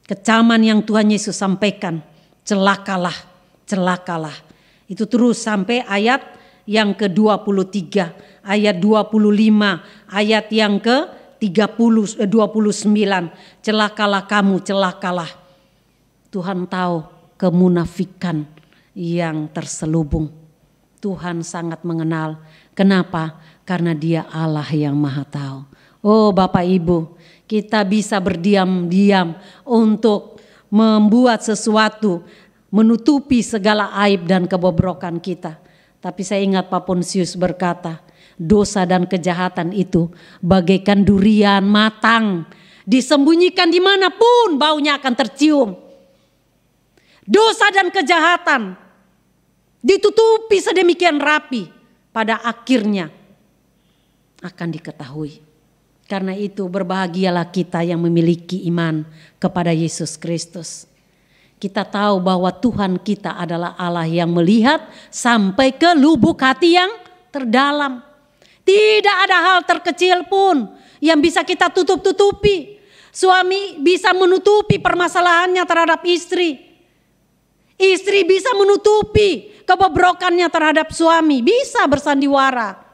Kecaman yang Tuhan Yesus sampaikan, celakalah, celakalah. Itu terus sampai ayat yang ke-23, ayat 25, ayat yang ke-29. Celakalah kamu, celakalah. Tuhan tahu kemunafikan yang terselubung. Tuhan sangat mengenal. Kenapa? Karena Dia Allah yang Maha Tahu. Oh Bapak Ibu, kita bisa berdiam-diam untuk membuat sesuatu, menutupi segala aib dan kebobrokan kita. Tapi saya ingat Pak Ponsius berkata, dosa dan kejahatan itu bagaikan durian matang, disembunyikan dimanapun baunya akan tercium. Dosa dan kejahatan ditutupi sedemikian rapi, pada akhirnya akan diketahui. Karena itu berbahagialah kita yang memiliki iman kepada Yesus Kristus. Kita tahu bahwa Tuhan kita adalah Allah yang melihat sampai ke lubuk hati yang terdalam. Tidak ada hal terkecil pun yang bisa kita tutup-tutupi. Suami bisa menutupi permasalahannya terhadap istri. Istri bisa menutupi kebobrokannya terhadap suami. Bisa bersandiwara.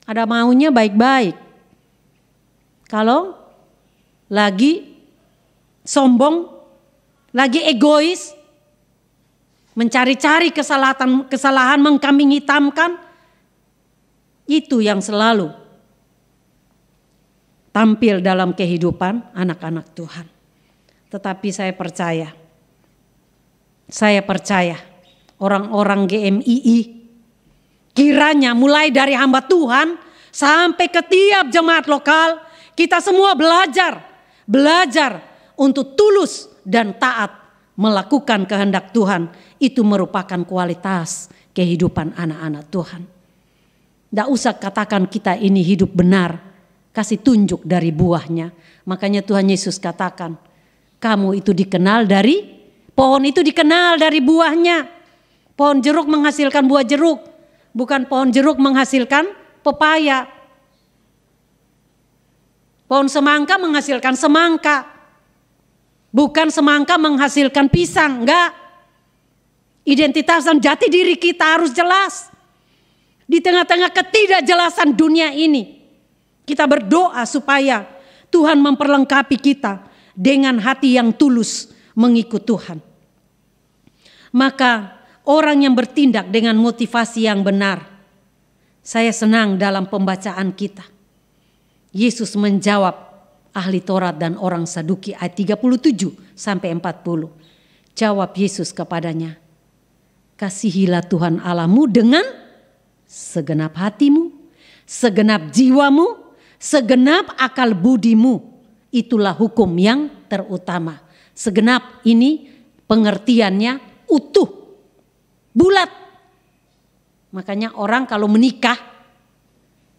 Ada maunya baik-baik. Kalau lagi sombong, lagi egois, mencari-cari kesalahan, mengkambing hitamkan, itu yang selalu tampil dalam kehidupan anak-anak Tuhan. Tetapi saya percaya orang-orang GMII kiranya mulai dari hamba Tuhan sampai ke tiap jemaat lokal, kita semua belajar untuk tulus dan taat melakukan kehendak Tuhan. Itu merupakan kualitas kehidupan anak-anak Tuhan. Tidak usah katakan kita ini hidup benar, kasih tunjuk dari buahnya. Makanya Tuhan Yesus katakan, kamu itu dikenal dari, pohon itu dikenal dari buahnya. Pohon jeruk menghasilkan buah jeruk, bukan pohon jeruk menghasilkan pepaya. Pohon semangka menghasilkan semangka. Bukan semangka menghasilkan pisang, enggak. Identitas dan jati diri kita harus jelas. Di tengah-tengah ketidakjelasan dunia ini, kita berdoa supaya Tuhan memperlengkapi kita dengan hati yang tulus mengikut Tuhan. Maka orang yang bertindak dengan motivasi yang benar, saya senang dalam pembacaan kita. Yesus menjawab ahli Taurat dan orang Saduki ayat 37 sampai 40. Jawab Yesus kepadanya, kasihilah Tuhan Allahmu dengan segenap hatimu, segenap jiwamu, segenap akal budimu. Itulah hukum yang terutama. Segenap ini pengertiannya utuh, bulat. Makanya orang kalau menikah,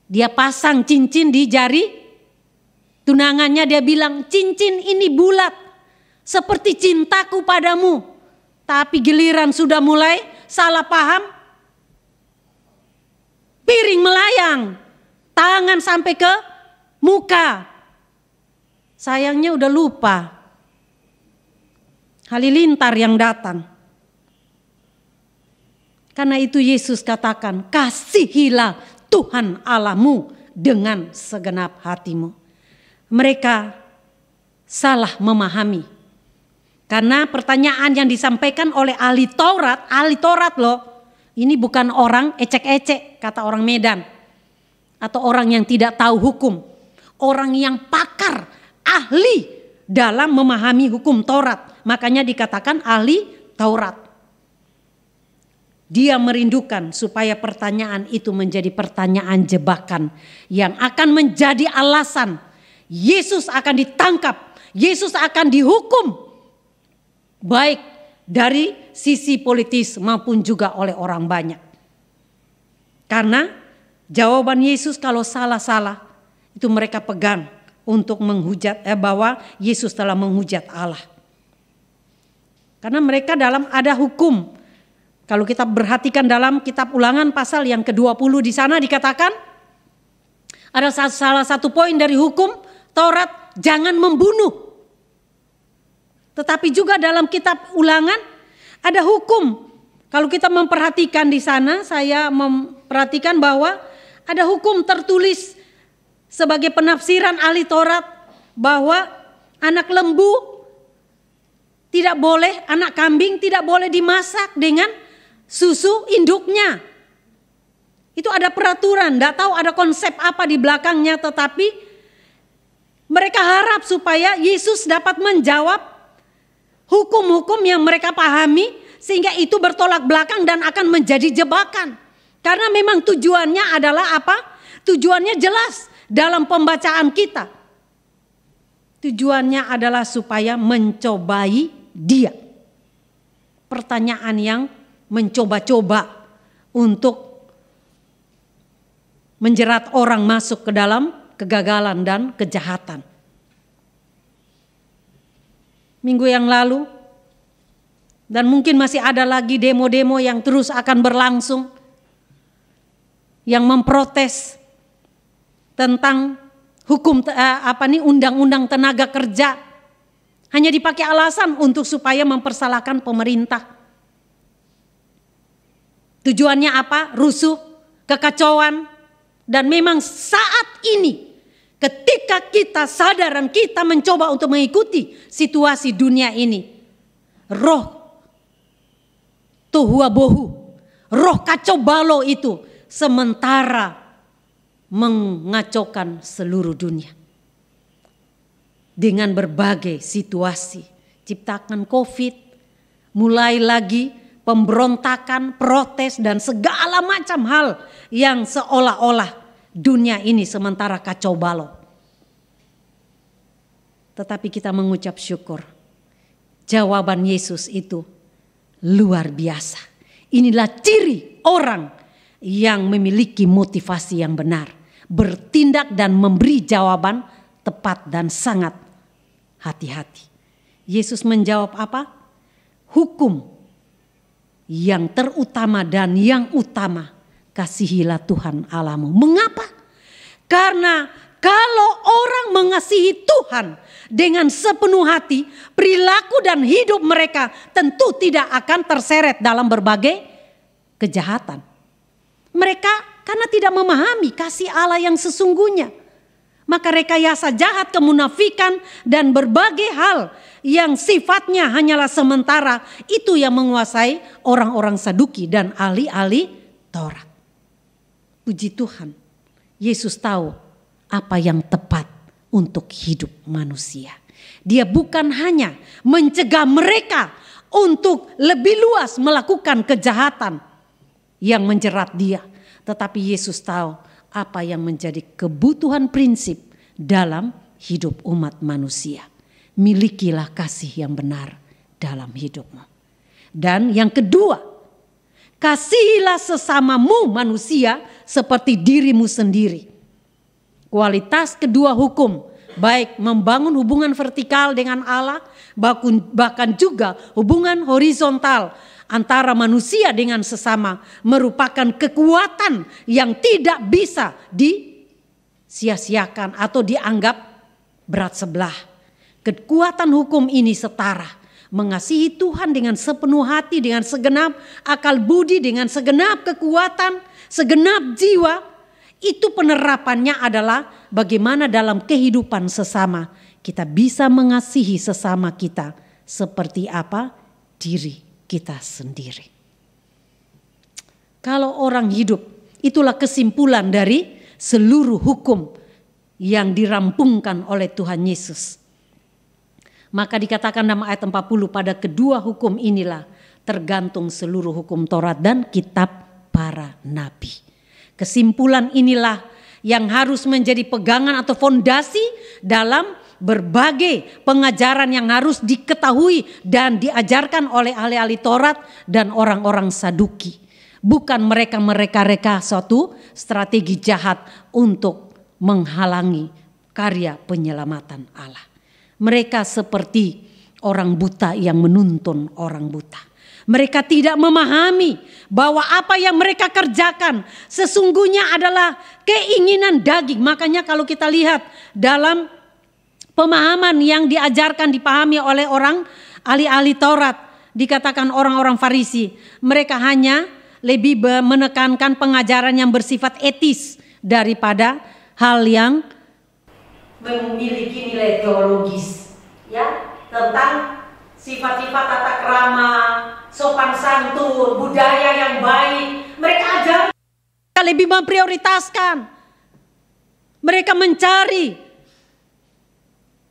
dia pasang cincin di jari tunangannya, dia bilang cincin ini bulat seperti cintaku padamu. Tapi giliran sudah mulai salah paham, piring melayang, tangan sampai ke muka. Sayangnya udah lupa halilintar yang datang. Karena itu Yesus katakan, kasihilah Tuhan Allahmu dengan segenap hatimu. Mereka salah memahami. Karena pertanyaan yang disampaikan oleh ahli Taurat loh. Ini bukan orang ecek-ecek, kata orang Medan. Atau orang yang tidak tahu hukum. Orang yang pakar, ahli dalam memahami hukum Taurat. Makanya dikatakan ahli Taurat. Dia merindukan supaya pertanyaan itu menjadi pertanyaan jebakan yang akan menjadi alasan Yesus akan ditangkap, Yesus akan dihukum, baik dari sisi politis maupun juga oleh orang banyak. Karena jawaban Yesus kalau salah-salah itu mereka pegang untuk menghujat bahwa Yesus telah menghujat Allah. Karena mereka dalam ada hukum. Kalau kita perhatikan dalam kitab Ulangan pasal yang ke-20 di sana dikatakan ada salah satu poin dari hukum Taurat, jangan membunuh. Tetapi juga dalam kitab Ulangan ada hukum. Kalau kita memperhatikan di sana, saya memperhatikan bahwa ada hukum tertulis sebagai penafsiran ahli Taurat bahwa anak lembu tidak boleh, anak kambing tidak boleh dimasak dengan susu induknya. Itu ada peraturan, tidak tahu ada konsep apa di belakangnya, tetapi mereka harap supaya Yesus dapat menjawab hukum-hukum yang mereka pahami sehingga itu bertolak belakang dan akan menjadi jebakan. Karena memang tujuannya adalah apa? Tujuannya jelas dalam pembacaan kita. Tujuannya adalah supaya mencobai dia. Pertanyaan yang mencoba-coba untuk menjerat orang masuk ke dalam kegagalan dan kejahatan. Minggu yang lalu dan mungkin masih ada lagi demo-demo yang terus akan berlangsung yang memprotes tentang hukum undang-undang tenaga kerja hanya dipakai alasan untuk supaya mempersalahkan pemerintah. Tujuannya apa? Rusuh, kekacauan. Dan memang saat ini ketika kita sadar dan kita mencoba untuk mengikuti situasi dunia ini, roh tohuwabohu, roh kacau balau itu sementara mengacaukan seluruh dunia. Dengan berbagai situasi, ciptakan COVID, mulai lagi pemberontakan, protes dan segala macam hal yang seolah-olah dunia ini sementara kacau balau. Tetapi kita mengucap syukur. Jawaban Yesus itu luar biasa. Inilah ciri orang yang memiliki motivasi yang benar. Bertindak dan memberi jawaban tepat dan sangat hati-hati. Yesus menjawab apa? Hukum yang terutama dan yang utama, kasihilah Tuhan Allahmu. Mengapa? Karena Kalau orang mengasihi Tuhan dengan sepenuh hati, perilaku dan hidup mereka tentu tidak akan terseret dalam berbagai kejahatan. Mereka karena tidak memahami kasih Allah yang sesungguhnya, maka rekayasa jahat, kemunafikan, dan berbagai hal yang sifatnya hanyalah sementara itu yang menguasai orang-orang Saduki dan ahli-ahli Taurat. Puji Tuhan, Yesus tahu apa yang tepat untuk hidup manusia. Dia bukan hanya mencegah mereka untuk lebih luas melakukan kejahatan yang menjerat dia, tetapi Yesus tahu apa yang menjadi kebutuhan prinsip dalam hidup umat manusia. Milikilah kasih yang benar dalam hidupmu. Dan yang kedua, kasihilah sesamamu manusia seperti dirimu sendiri. Kualitas kedua hukum, baik membangun hubungan vertikal dengan Allah, bahkan juga hubungan horizontal antara manusia dengan sesama, merupakan kekuatan yang tidak bisa disia-siakan atau dianggap berat sebelah. Kekuatan hukum ini setara, mengasihi Tuhan dengan sepenuh hati, dengan segenap akal budi, dengan segenap kekuatan, segenap jiwa. Itu penerapannya adalah bagaimana dalam kehidupan sesama kita bisa mengasihi sesama kita seperti apa diri kita sendiri. Kalau orang hidup, itulah kesimpulan dari seluruh hukum yang dirampungkan oleh Tuhan Yesus. Maka dikatakan dalam ayat 40, pada kedua hukum inilah tergantung seluruh hukum Taurat dan kitab para nabi. Kesimpulan inilah yang harus menjadi pegangan atau fondasi dalam berbagai pengajaran yang harus diketahui dan diajarkan oleh ahli-ahli Taurat dan orang-orang Saduki. Bukan mereka mereka suatu strategi jahat untuk menghalangi karya penyelamatan Allah. Mereka seperti orang buta yang menuntun orang buta. Mereka tidak memahami bahwa apa yang mereka kerjakan sesungguhnya adalah keinginan daging. Makanya kalau kita lihat dalam pemahaman yang diajarkan, dipahami oleh orang ahli-ahli Taurat, dikatakan orang-orang Farisi, mereka hanya lebih menekankan pengajaran yang bersifat etis daripada hal yang memiliki nilai teologis, ya, tentang sifat-sifat tata krama, sopan santun, budaya yang baik. Mereka ajarkan, lebih memprioritaskan. Mereka mencari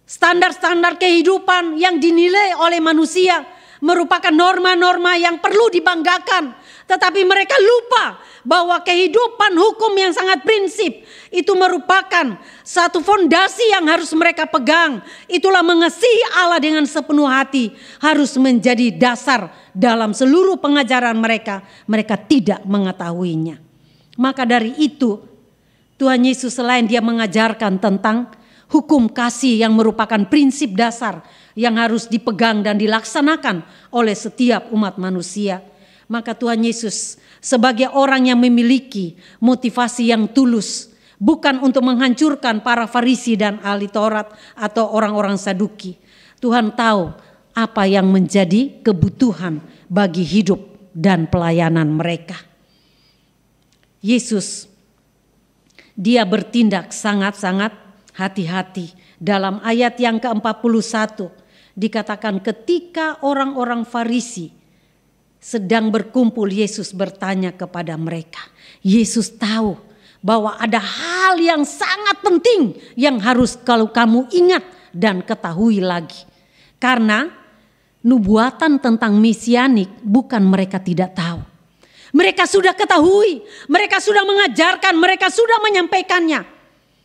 standar-standar kehidupan yang dinilai oleh manusia merupakan norma-norma yang perlu dibanggakan. Tetapi mereka lupa bahwa kehidupan hukum yang sangat prinsip itu merupakan satu fondasi yang harus mereka pegang. Itulah mengasihi Allah dengan sepenuh hati harus menjadi dasar dalam seluruh pengajaran mereka. Mereka tidak mengetahuinya. Maka dari itu Tuhan Yesus selain dia mengajarkan tentang hukum kasih yang merupakan prinsip dasar yang harus dipegang dan dilaksanakan oleh setiap umat manusia, maka Tuhan Yesus sebagai orang yang memiliki motivasi yang tulus, bukan untuk menghancurkan para Farisi dan ahli Taurat atau orang-orang Saduki. Tuhan tahu apa yang menjadi kebutuhan bagi hidup dan pelayanan mereka. Yesus dia bertindak sangat-sangat hati-hati. Dalam ayat yang ke-41 dikatakan ketika orang-orang Farisi sedang berkumpul, Yesus bertanya kepada mereka. Yesus tahu bahwa ada hal yang sangat penting yang harus kalau kamu ingat dan ketahui lagi. Karena nubuatan tentang mesianik bukan mereka tidak tahu. Mereka sudah ketahui, mereka sudah mengajarkan, mereka sudah menyampaikannya.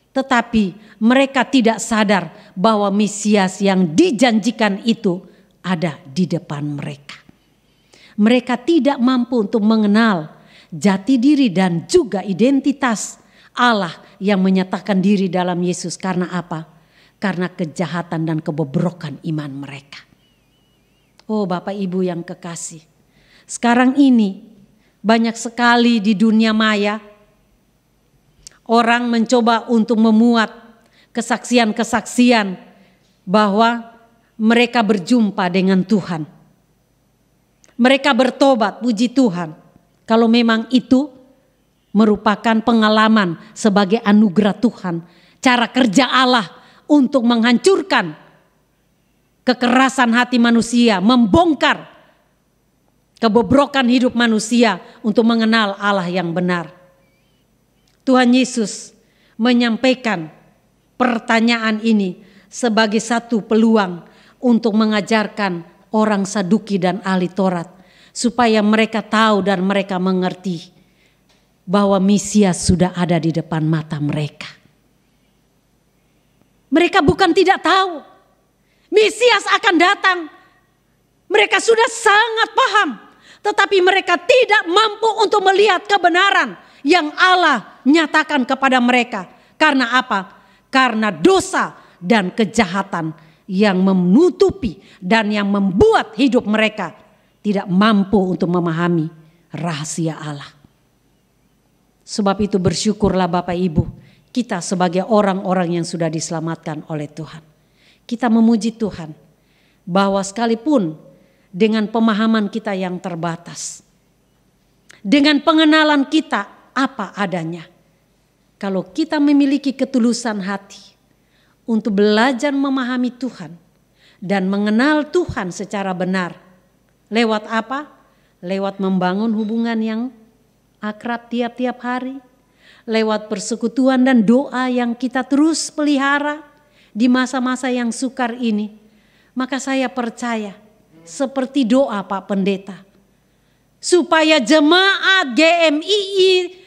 Tetapi mereka tidak sadar bahwa Mesias yang dijanjikan itu ada di depan mereka. Mereka tidak mampu untuk mengenal jati diri dan juga identitas Allah yang menyatakan diri dalam Yesus. Karena apa? Karena kejahatan dan kebobrokan iman mereka. Oh Bapak Ibu yang kekasih, sekarang ini banyak sekali di dunia maya orang mencoba untuk memuat kesaksian-kesaksian bahwa mereka berjumpa dengan Tuhan. Mereka bertobat, puji Tuhan. Kalau memang itu merupakan pengalaman sebagai anugerah Tuhan, cara kerja Allah untuk menghancurkan kekerasan hati manusia, membongkar kebobrokan hidup manusia untuk mengenal Allah yang benar. Tuhan Yesus menyampaikan pertanyaan ini sebagai satu peluang untuk mengajarkan orang Saduki dan ahli Taurat supaya mereka tahu dan mereka mengerti bahwa Mesias sudah ada di depan mata mereka. Mereka bukan tidak tahu Mesias akan datang. Mereka sudah sangat paham, tetapi mereka tidak mampu untuk melihat kebenaran yang Allah nyatakan kepada mereka. Karena apa? Karena dosa dan kejahatan yang menutupi dan yang membuat hidup mereka tidak mampu untuk memahami rahasia Allah. Sebab itu bersyukurlah Bapak Ibu, kita sebagai orang-orang yang sudah diselamatkan oleh Tuhan. Kita memuji Tuhan bahwa sekalipun dengan pemahaman kita yang terbatas, dengan pengenalan kita apa adanya, kalau kita memiliki ketulusan hati untuk belajar memahami Tuhan dan mengenal Tuhan secara benar, lewat apa? Lewat membangun hubungan yang akrab tiap-tiap hari, lewat persekutuan dan doa yang kita terus pelihara di masa-masa yang sukar ini. Maka saya percaya seperti doa Pak Pendeta, supaya jemaat GMII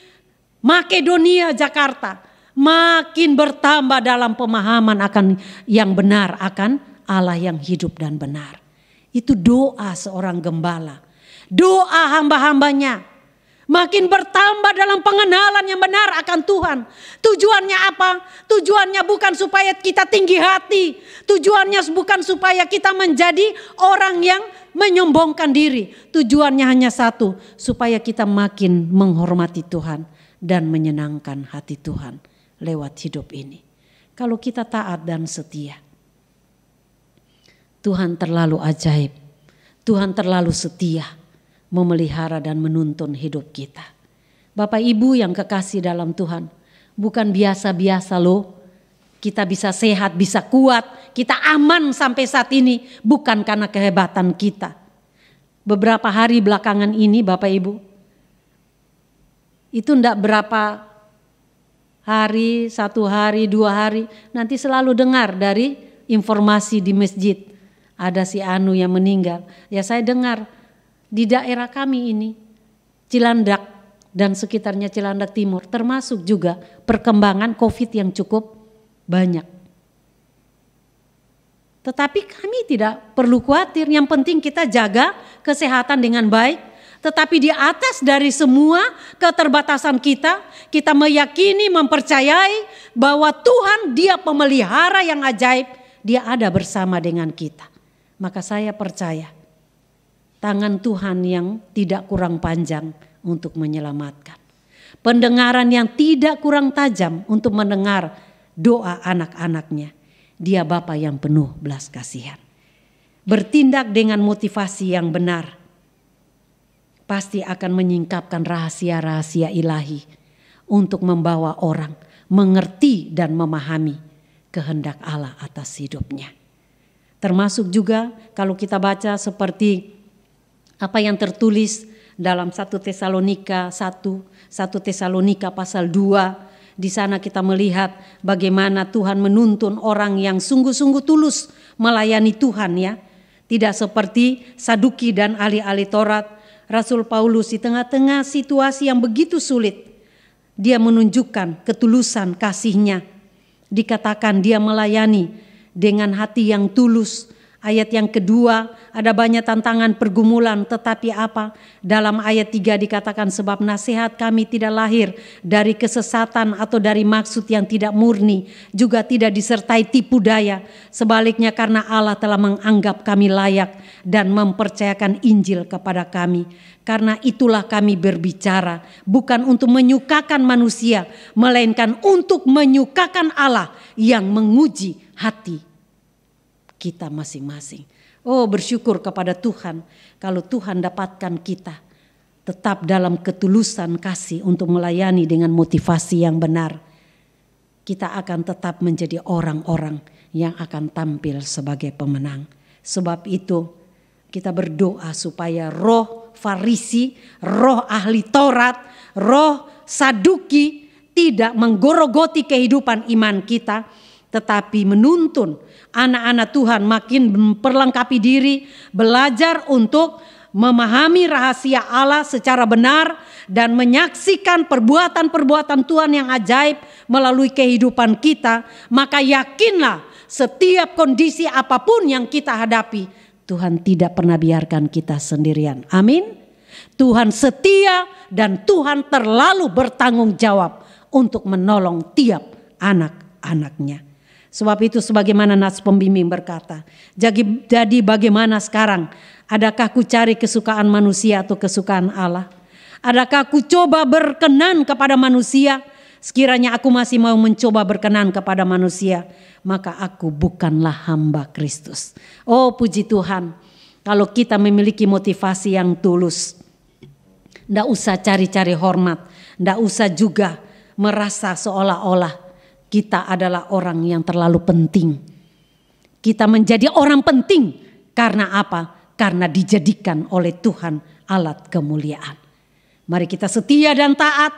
Makedonia Jakarta makin bertambah dalam pemahaman akan yang benar, akan Allah yang hidup dan benar. Itu doa seorang gembala, doa hamba-hambanya. Makin bertambah dalam pengenalan yang benar akan Tuhan. Tujuannya apa? Tujuannya bukan supaya kita tinggi hati. Tujuannya bukan supaya kita menjadi orang yang menyombongkan diri. Tujuannya hanya satu, supaya kita makin menghormati Tuhan dan menyenangkan hati Tuhan lewat hidup ini. Kalau kita taat dan setia, Tuhan terlalu ajaib. Tuhan terlalu setia memelihara dan menuntun hidup kita. Bapak Ibu yang kekasih dalam Tuhan, bukan biasa-biasa loh kita bisa sehat, bisa kuat, kita aman sampai saat ini bukan karena kehebatan kita. Beberapa hari belakangan ini Bapak Ibu, itu enggak berapa hari, 1 hari, 2 hari, nanti selalu dengar dari informasi di masjid, ada si Anu yang meninggal. Ya saya dengar di daerah kami ini, Cilandak dan sekitarnya Cilandak Timur, termasuk juga perkembangan COVID yang cukup banyak. Tetapi kami tidak perlu khawatir, yang penting kita jaga kesehatan dengan baik. Tetapi di atas dari semua keterbatasan kita, kita meyakini, mempercayai bahwa Tuhan Dia pemelihara yang ajaib, Dia ada bersama dengan kita. Maka saya percaya tangan Tuhan yang tidak kurang panjang untuk menyelamatkan. Pendengaran yang tidak kurang tajam untuk mendengar doa anak-anaknya. Dia Bapa yang penuh belas kasihan. Bertindak dengan motivasi yang benar, pasti akan menyingkapkan rahasia-rahasia ilahi untuk membawa orang mengerti dan memahami kehendak Allah atas hidupnya. Termasuk juga kalau kita baca seperti apa yang tertulis dalam 1 Tesalonika pasal 2. Di sana kita melihat bagaimana Tuhan menuntun orang yang sungguh-sungguh tulus melayani Tuhan ya. Tidak seperti Saduki dan ahli-ahli Taurat. Rasul Paulus di tengah-tengah situasi yang begitu sulit, dia menunjukkan ketulusan kasihnya. Dikatakan dia melayani dengan hati yang tulus, Ayat yang kedua, ada banyak tantangan pergumulan, tetapi apa? Dalam ayat 3 dikatakan sebab nasihat kami tidak lahir dari kesesatan atau dari maksud yang tidak murni, juga tidak disertai tipu daya. Sebaliknya karena Allah telah menganggap kami layak dan mempercayakan Injil kepada kami. Karena itulah kami berbicara, bukan untuk menyukakan manusia, melainkan untuk menyukakan Allah yang menguji hati kita masing-masing. Oh, bersyukur kepada Tuhan kalau Tuhan dapatkan kita tetap dalam ketulusan kasih untuk melayani dengan motivasi yang benar. Kita akan tetap menjadi orang-orang yang akan tampil sebagai pemenang. Sebab itu kita berdoa supaya roh Farisi, roh ahli Taurat, roh Saduki tidak menggorogoti kehidupan iman kita, tetapi menuntun anak-anak Tuhan makin memperlengkapi diri, belajar untuk memahami rahasia Allah secara benar dan menyaksikan perbuatan-perbuatan Tuhan yang ajaib melalui kehidupan kita. Maka yakinlah setiap kondisi apapun yang kita hadapi, Tuhan tidak pernah biarkan kita sendirian. Amin. Tuhan setia dan Tuhan terlalu bertanggung jawab untuk menolong tiap anak-anaknya. Sebab itu sebagaimana Nats pembimbing berkata, jadi bagaimana sekarang? Adakah ku cari kesukaan manusia atau kesukaan Allah? Adakah ku coba berkenan kepada manusia? Sekiranya aku masih mau mencoba berkenan kepada manusia, maka aku bukanlah hamba Kristus. Oh puji Tuhan, kalau kita memiliki motivasi yang tulus, ndak usah cari-cari hormat, ndak usah juga merasa seolah-olah kita adalah orang yang terlalu penting. Kita menjadi orang penting karena apa? Karena dijadikan oleh Tuhan alat kemuliaan. Mari kita setia dan taat.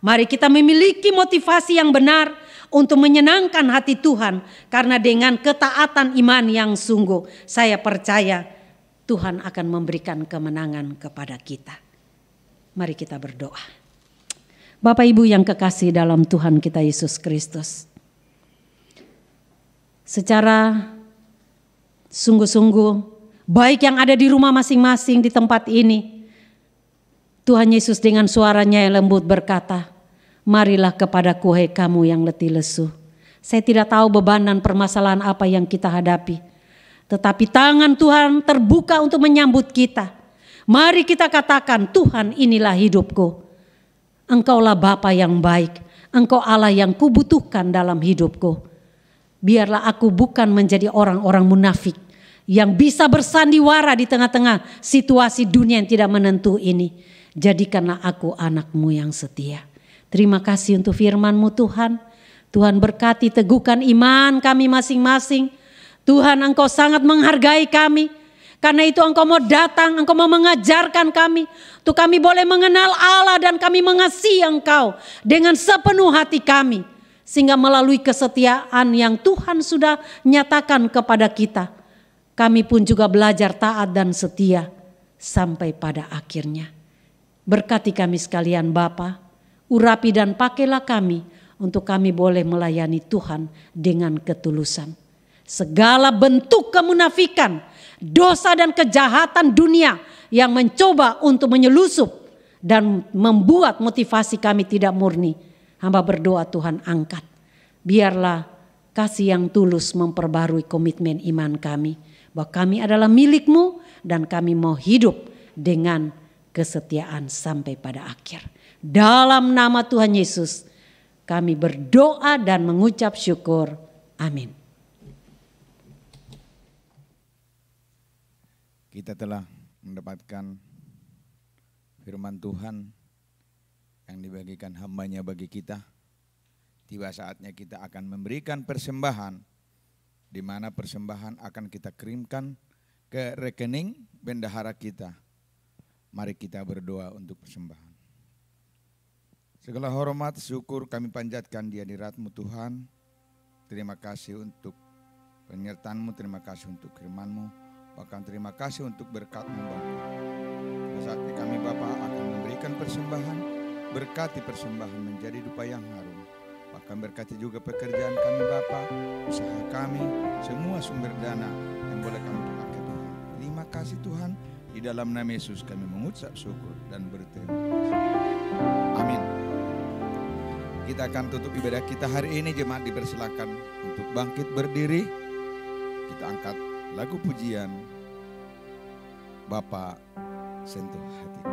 Mari kita memiliki motivasi yang benar untuk menyenangkan hati Tuhan. Karena dengan ketaatan iman yang sungguh, saya percaya Tuhan akan memberikan kemenangan kepada kita. Mari kita berdoa. Bapak Ibu yang kekasih dalam Tuhan kita Yesus Kristus, secara sungguh-sungguh baik yang ada di rumah masing-masing di tempat ini, Tuhan Yesus dengan suaranya yang lembut berkata, marilah kepadaku hai kamu yang letih lesu. Saya tidak tahu beban dan permasalahan apa yang kita hadapi, tetapi tangan Tuhan terbuka untuk menyambut kita. Mari kita katakan, Tuhan inilah hidupku. Engkaulah Bapa yang baik, Engkau Allah yang kubutuhkan dalam hidupku. Biarlah aku bukan menjadi orang-orang munafik yang bisa bersandiwara di tengah-tengah situasi dunia yang tidak menentu ini. Jadikanlah aku anak-Mu yang setia. Terima kasih untuk firman-Mu Tuhan. Tuhan berkati teguhkan iman kami masing-masing. Tuhan Engkau sangat menghargai kami. Karena itu Engkau mau datang, Engkau mau mengajarkan kami. Untuk kami boleh mengenal Allah dan kami mengasihi Engkau dengan sepenuh hati kami. Sehingga melalui kesetiaan yang Tuhan sudah nyatakan kepada kita, kami pun juga belajar taat dan setia sampai pada akhirnya. Berkati kami sekalian Bapa, urapi dan pakailah kami untuk kami boleh melayani Tuhan dengan ketulusan. Segala bentuk kemunafikan, dosa dan kejahatan dunia yang mencoba untuk menyelusup dan membuat motivasi kami tidak murni, hamba berdoa Tuhan angkat. Biarlah kasih yang tulus memperbarui komitmen iman kami, bahwa kami adalah milik-Mu dan kami mau hidup dengan kesetiaan sampai pada akhir. Dalam nama Tuhan Yesus kami berdoa dan mengucap syukur. Amin. Kita telah mendapatkan firman Tuhan yang dibagikan hamba-Nya bagi kita. Tiba saatnya kita akan memberikan persembahan, di mana persembahan akan kita kirimkan ke rekening bendahara kita. Mari kita berdoa untuk persembahan. Segala hormat, syukur kami panjatkan di hadirat-Mu Tuhan. Terima kasih untuk penyertaan-Mu, terima kasih untuk firman-Mu. Bahkan terima kasih untuk berkat-Mu Bapa. Pada saat ini kami Bapa akan memberikan persembahan, berkati persembahan menjadi dupa yang harum. Bahkan berkati juga pekerjaan kami Bapa, usaha kami, semua sumber dana yang boleh kami kasih Tuhan. Di dalam nama Yesus kami mengucap syukur dan berterima kasih. Amin. Kita akan tutup ibadah kita hari ini. Jemaat dipersilakan untuk bangkit berdiri. Kita angkat lagu pujian Bapa Sentuh Hatiku.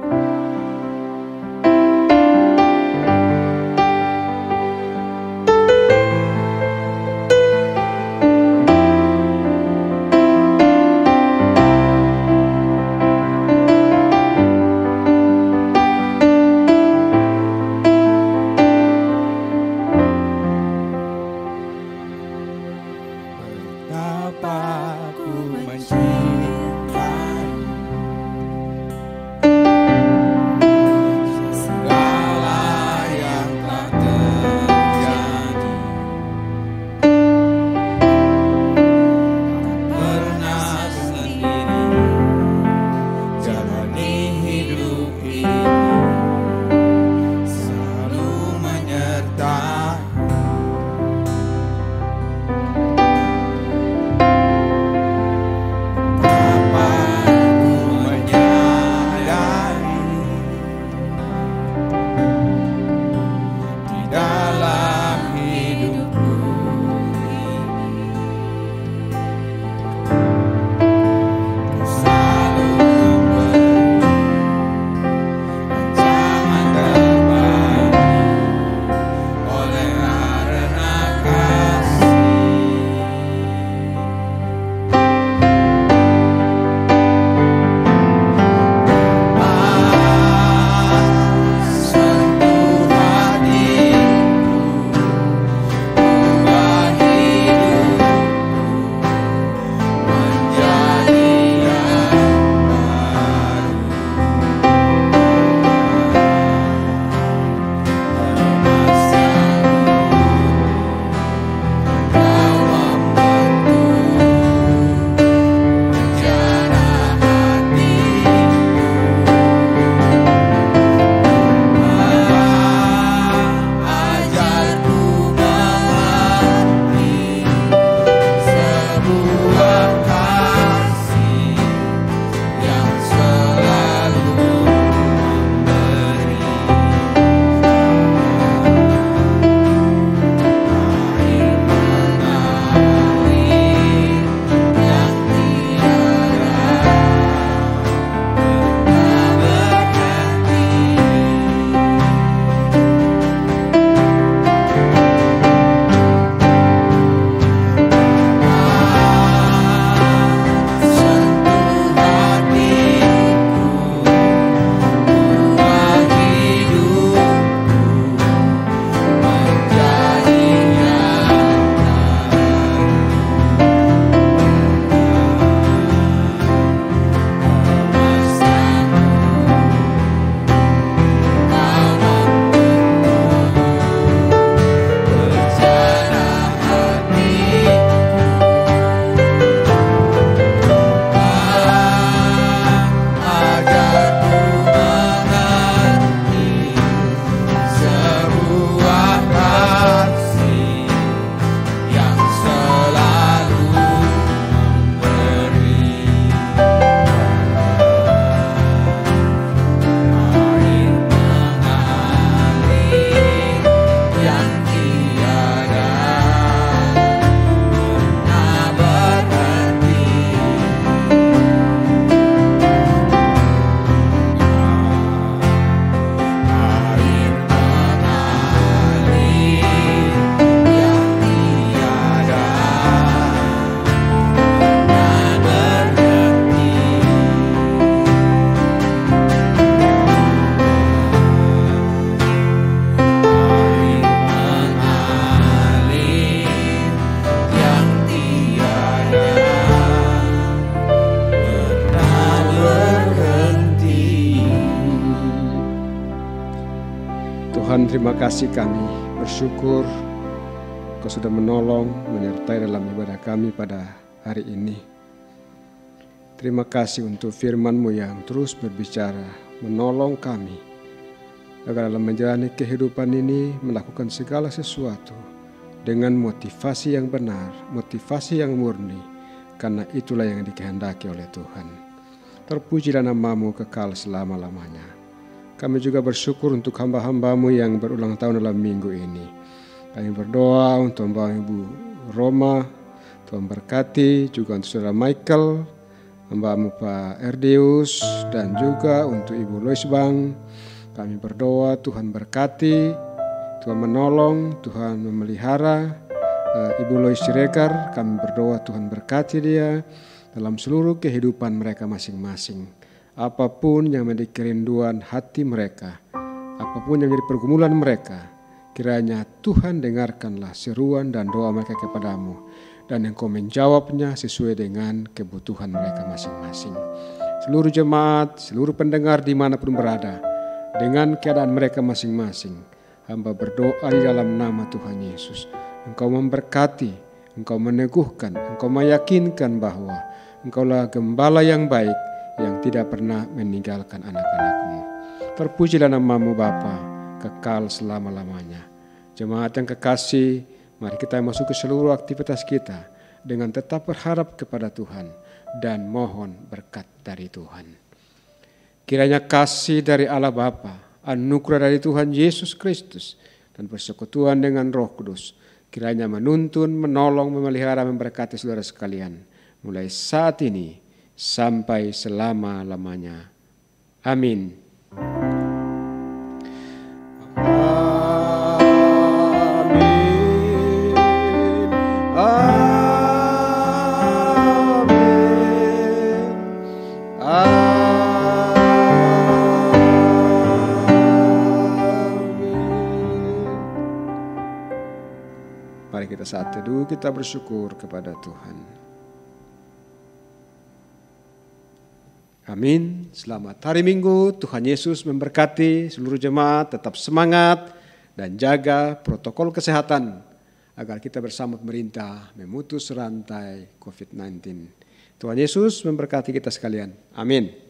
Tuhan, terima kasih, kami bersyukur Kau sudah menolong, menyertai dalam ibadah kami pada hari ini. Terima kasih untuk firman-Mu yang terus berbicara, menolong kami agar dalam menjalani kehidupan ini melakukan segala sesuatu dengan motivasi yang benar, motivasi yang murni, karena itulah yang dikehendaki oleh Tuhan. Terpujilah nama-Mu kekal selama-lamanya. Kami juga bersyukur untuk hamba-hamba-Mu yang berulang tahun dalam minggu ini. Kami berdoa untuk hamba Ibu Roma, Tuhan berkati, juga untuk Saudara Michael, hamba-Mu Pak Erdius, dan juga untuk Ibu Lois Bang. Kami berdoa Tuhan berkati, Tuhan menolong, Tuhan memelihara Ibu Lois Siregar. Kami berdoa Tuhan berkati dia dalam seluruh kehidupan mereka masing-masing. Apapun yang menjadi kerinduan hati mereka, apapun yang menjadi pergumulan mereka, kiranya Tuhan dengarkanlah seruan dan doa mereka kepadamu, dan Engkau menjawabnya sesuai dengan kebutuhan mereka masing-masing. Seluruh jemaat, seluruh pendengar dimanapun berada, dengan keadaan mereka masing-masing, hamba berdoa di dalam nama Tuhan Yesus. Engkau memberkati, Engkau meneguhkan, Engkau meyakinkan bahwa Engkaulah gembala yang baik yang tidak pernah meninggalkan anak-anak-Mu. Terpujilah nama-Mu Bapa, kekal selama-lamanya. Jemaat yang kekasih, mari kita masuk ke seluruh aktivitas kita dengan tetap berharap kepada Tuhan dan mohon berkat dari Tuhan. Kiranya kasih dari Allah Bapa, anugerah dari Tuhan Yesus Kristus, dan persekutuan dengan Roh Kudus, kiranya menuntun, menolong, memelihara, memberkati saudara sekalian, mulai saat ini sampai selama-lamanya. Amin. Mari kita saat teduh, kita bersyukur kepada Tuhan. Amin. Selamat hari Minggu. Tuhan Yesus memberkati seluruh jemaat. Tetap semangat dan jaga protokol kesehatan agar kita bersama pemerintah memutus rantai COVID-19. Tuhan Yesus memberkati kita sekalian. Amin.